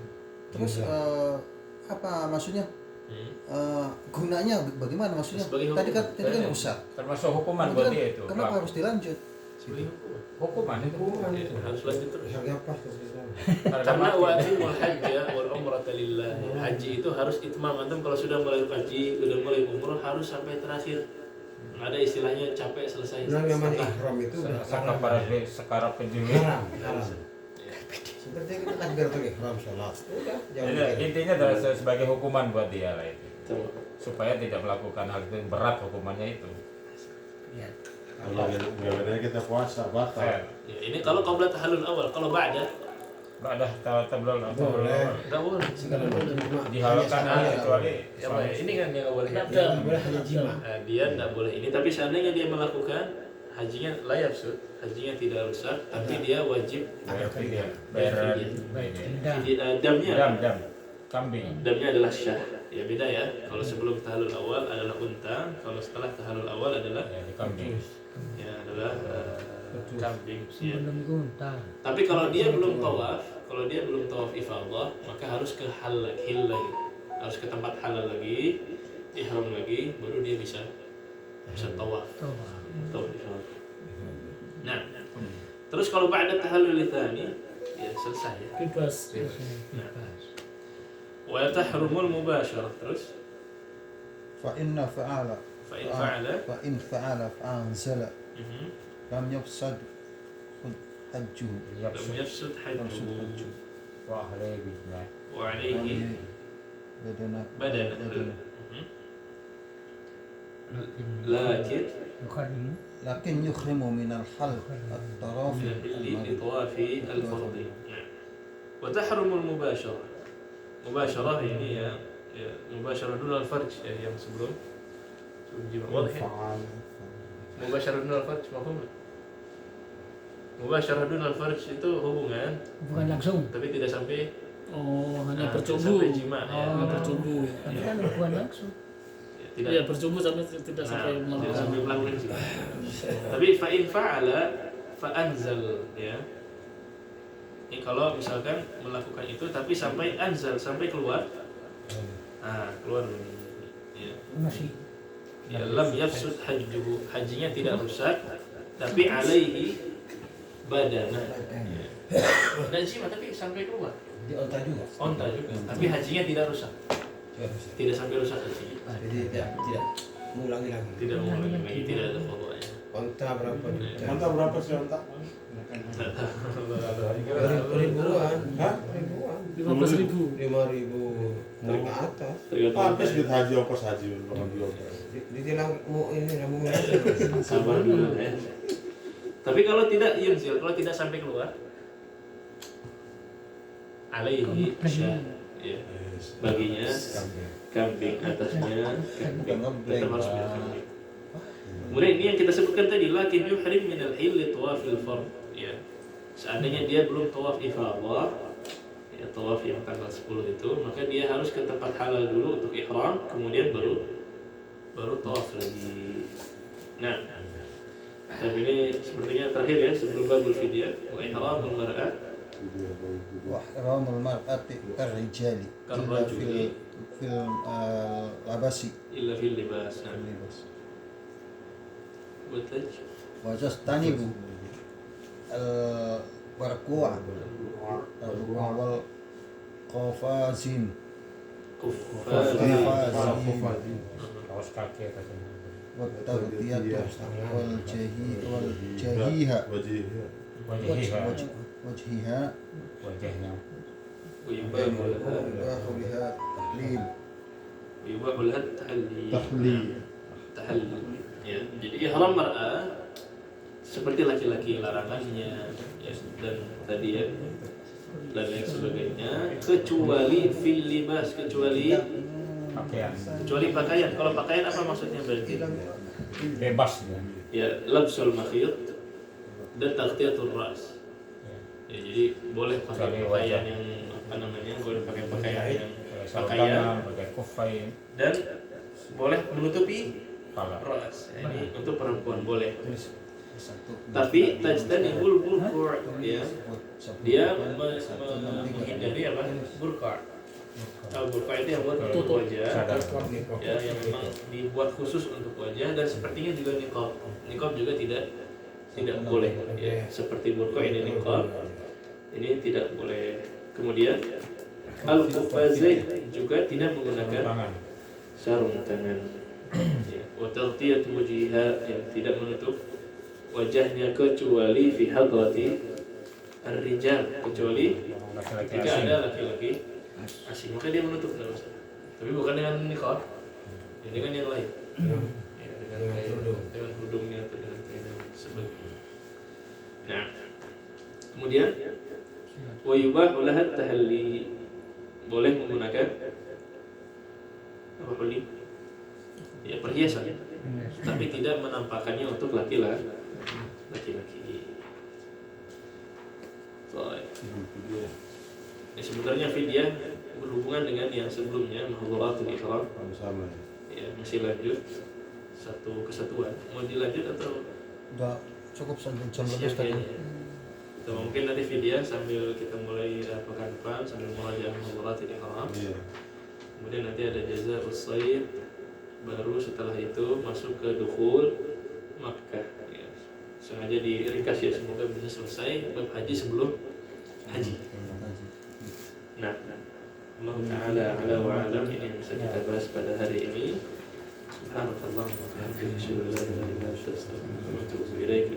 apa maksudnya? Hmm. Gunanya bagaimana maksudnya? Sebagai Tadi kan hukum. rusak. Termasuk hukuman buat dia itu. Kenapa Pak. harus dilanjut? Sebagai hukum. Hukuman itu? Ya, harus lanjut terus. Harga pas terus. Karena wajibul hajj wal umrata lillah. Haji itu harus itmam. Antum kalau sudah mulai haji, sudah mulai umroh harus sampai terakhir. Nggak ada istilahnya capek selesai. Nah, memang setengah. ihram itu udah sekarang peduli. haram. Seperti kita takbir tuh ihram salat. Udah, jangan Jadi, mikir. intinya adalah sebagai hukuman buat dia lah itu. Tuh. Supaya tidak melakukan hal itu berat hukumannya itu. Kalau bedanya kita puasa batal. Ya, ini kalau qabla tahallul awal, kalau ba'da Ba'dah tablol Boleh. enggak boleh. Segala boleh cuma dihalalkan hanya kecuali Ya, Pak, ini kan yang nggak boleh. Ada. boleh hanya jima. Dia nggak boleh ini, tapi seandainya dia melakukan hajinya layak hajinya tidak rusak, tapi dia wajib bayar fidyah. Tidak. Damnya dam kambing. damnya adalah syah. Ya beda ya. Kalau sebelum tahallul awal adalah unta, kalau setelah tahallul awal adalah Ya, di kambing. ya adalah kambing. Ya. Sebelum gunta. Tapi kalau dia belum tawaf ifadah, maka harus ke hil lagi. Harus ke tempat halal lagi, ihram lagi, baru dia bisa tawaf. Tawaf ifadah. Nah, terus kalau ba'da tahallul tsani, ya selesai ya. Bebas. Wa tahrumul mubasyarah terus فإن فعل فإن فعل فأنزل mhm, لم يفسد حجه lam yafsud hajjuhu Wah, lebihnya. wa alayhi بدنا badana. Mhm. Lakin Yukhadimu. لكن يخرم من الحلق الطرف لطواف الفرض. نعم. وتحرم المباشرة. مباشرة ini ya مباشرة دون الفرج ya yang sebelum jima. واضح ya? مباشرة دون الفرج مفهوم? مباشرة دون الفرج itu hubungan Bukan langsung. tapi tidak sampai Oh, hanya tidak bercumbu. sampai jima ya. Hanya bercumbu. Tapi kan bukan langsung. Ya, tidak Iya, bercumbu sampai tidak sampai tidak melakukan. sampai melakukan jima. Tapi fa'in fa'ala fa'anzal ya. Ini kalau misalkan melakukan itu tapi sampai anzal, sampai keluar. Keluar ya. Masih. Ya lam yafsud hajjuhu, hajinya tidak rusak, tapi alaihi badana. Ya. Dan jima tapi sampai keluar. Di onta juga. Onta juga, tapi hajinya tidak rusak. Tidak sampai rusak hajinya. Jadi tidak mengulangi lagi. Tidak mengulangi lagi, tidak ada fotonya. Onta berapa juta? Onta berapa sih onta? Ribuan. Hah? Ribuan. 15.000. 5.000 ke atas. Habis duit haji ongkos haji kalau di onta. Ditilang mau ini mau Sabar dulu ya. Tapi kalau tidak yunzil, kalau tidak sampai keluar, alaihi syah, ya. Baginya kambing, atasnya kambing, tetap harus punya kambing. Kemudian ini yang kita sebutkan tadi, lakin yuhrim min al-hil li tawafil fard, ya. Seandainya dia belum tawaf ifadah, ya tawaf yang tanggal 10 itu, maka dia harus ke tempat halal dulu untuk ihram, kemudian baru tawaf lagi. Nah, dan ini sepertinya terakhir ya sebelum babul fidyah, wa ihramul mar'ah وإحرام المرأة كالرجال إلا في اللبس illa fil libas. Nah, اللباس butaj وتجتنب الركوع والقفازين kuffazin. Kaos kaki katanya. والتغطية والجهيها Wajihnya. وجهها Wajahnya. ويباح لها ويباح بها التحليل ويباح لها التحلي. تحليل Tahallul. Ya, jadi ihram mar'ah seperti laki-laki larangannya ya, dan tadi ya dan lain sebagainya kecuali fil libas, kecuali pakaian Kecuali pakaian. Kalau pakaian apa maksudnya berarti? bebas ya. Ya, labsul makhir dan taghtiyatur ras. Ya, jadi boleh pakai Kecuali pakaian wajah. yang apa namanya? Boleh pakai pakaian yang sarung pakaian tangan, pakai kufain, dan boleh menutupi kepala. ras. Ini untuk perempuan boleh. Tapi tajtanibul burqa ya. Dia menghindari apa? Burqa. Burqa itu yang buat tutup wajah. Sadar. Ya, yang memang dibuat khusus untuk wajah dan sepertinya juga niqab. Niqab juga tidak boleh ya. Seperti burqa ini niqab. Ini tidak boleh. Kemudian al-qufazain juga tidak menggunakan Tangan. sarung tangan. Ya, wa taghtiyatu wajhiha yang tidak menutup wajahnya kecuali fi hadrati ar-rijal, kecuali Laki-laki ketika asing. ada laki-laki asing, maka dia menutup tidak usah. Tapi bukan dengan niqab, ya, dengan yang lain. Ya, dengan kerudungnya atau dengan kain sebagainya. Nah, kemudian wa yubahu laha tahalli, boleh menggunakan apa huli? Ya, perhiasan, tapi tidak menampakkannya untuk laki-laki. Baik. Ya, sebenarnya fidyah berhubungan dengan yang sebelumnya, mahdhuratul ihram. Sama. Ya, masih lanjut satu kesatuan. Mau dilanjut atau Udah cukup sampai jam siap lebih tadi. ya? Atau mungkin nanti fidyah sambil kita mulai pekan depan sambil merajaah mahdhuratul ihram. Iya. Kemudian nanti ada jazaa'us sayd, baru setelah itu masuk ke dukhul Makkah. Ya, sengaja diringkas ya, semoga bisa selesai bab haji sebelum haji. Nah, Allah Ta'ala ala wa alam, ini yang bisa kita bahas pada hari ini. Subhanallah wa bihamdihi, asyhadu an la ilaha illa anta, astaghfiruka wa atubu ilaik.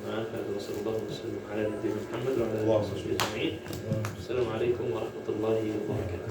Wassallallahu wasallam ala nabiyyina Muhammad wa ala alihi wa sahbihi ajma'in. Assalamualaikum warahmatullahi wabarakatuh.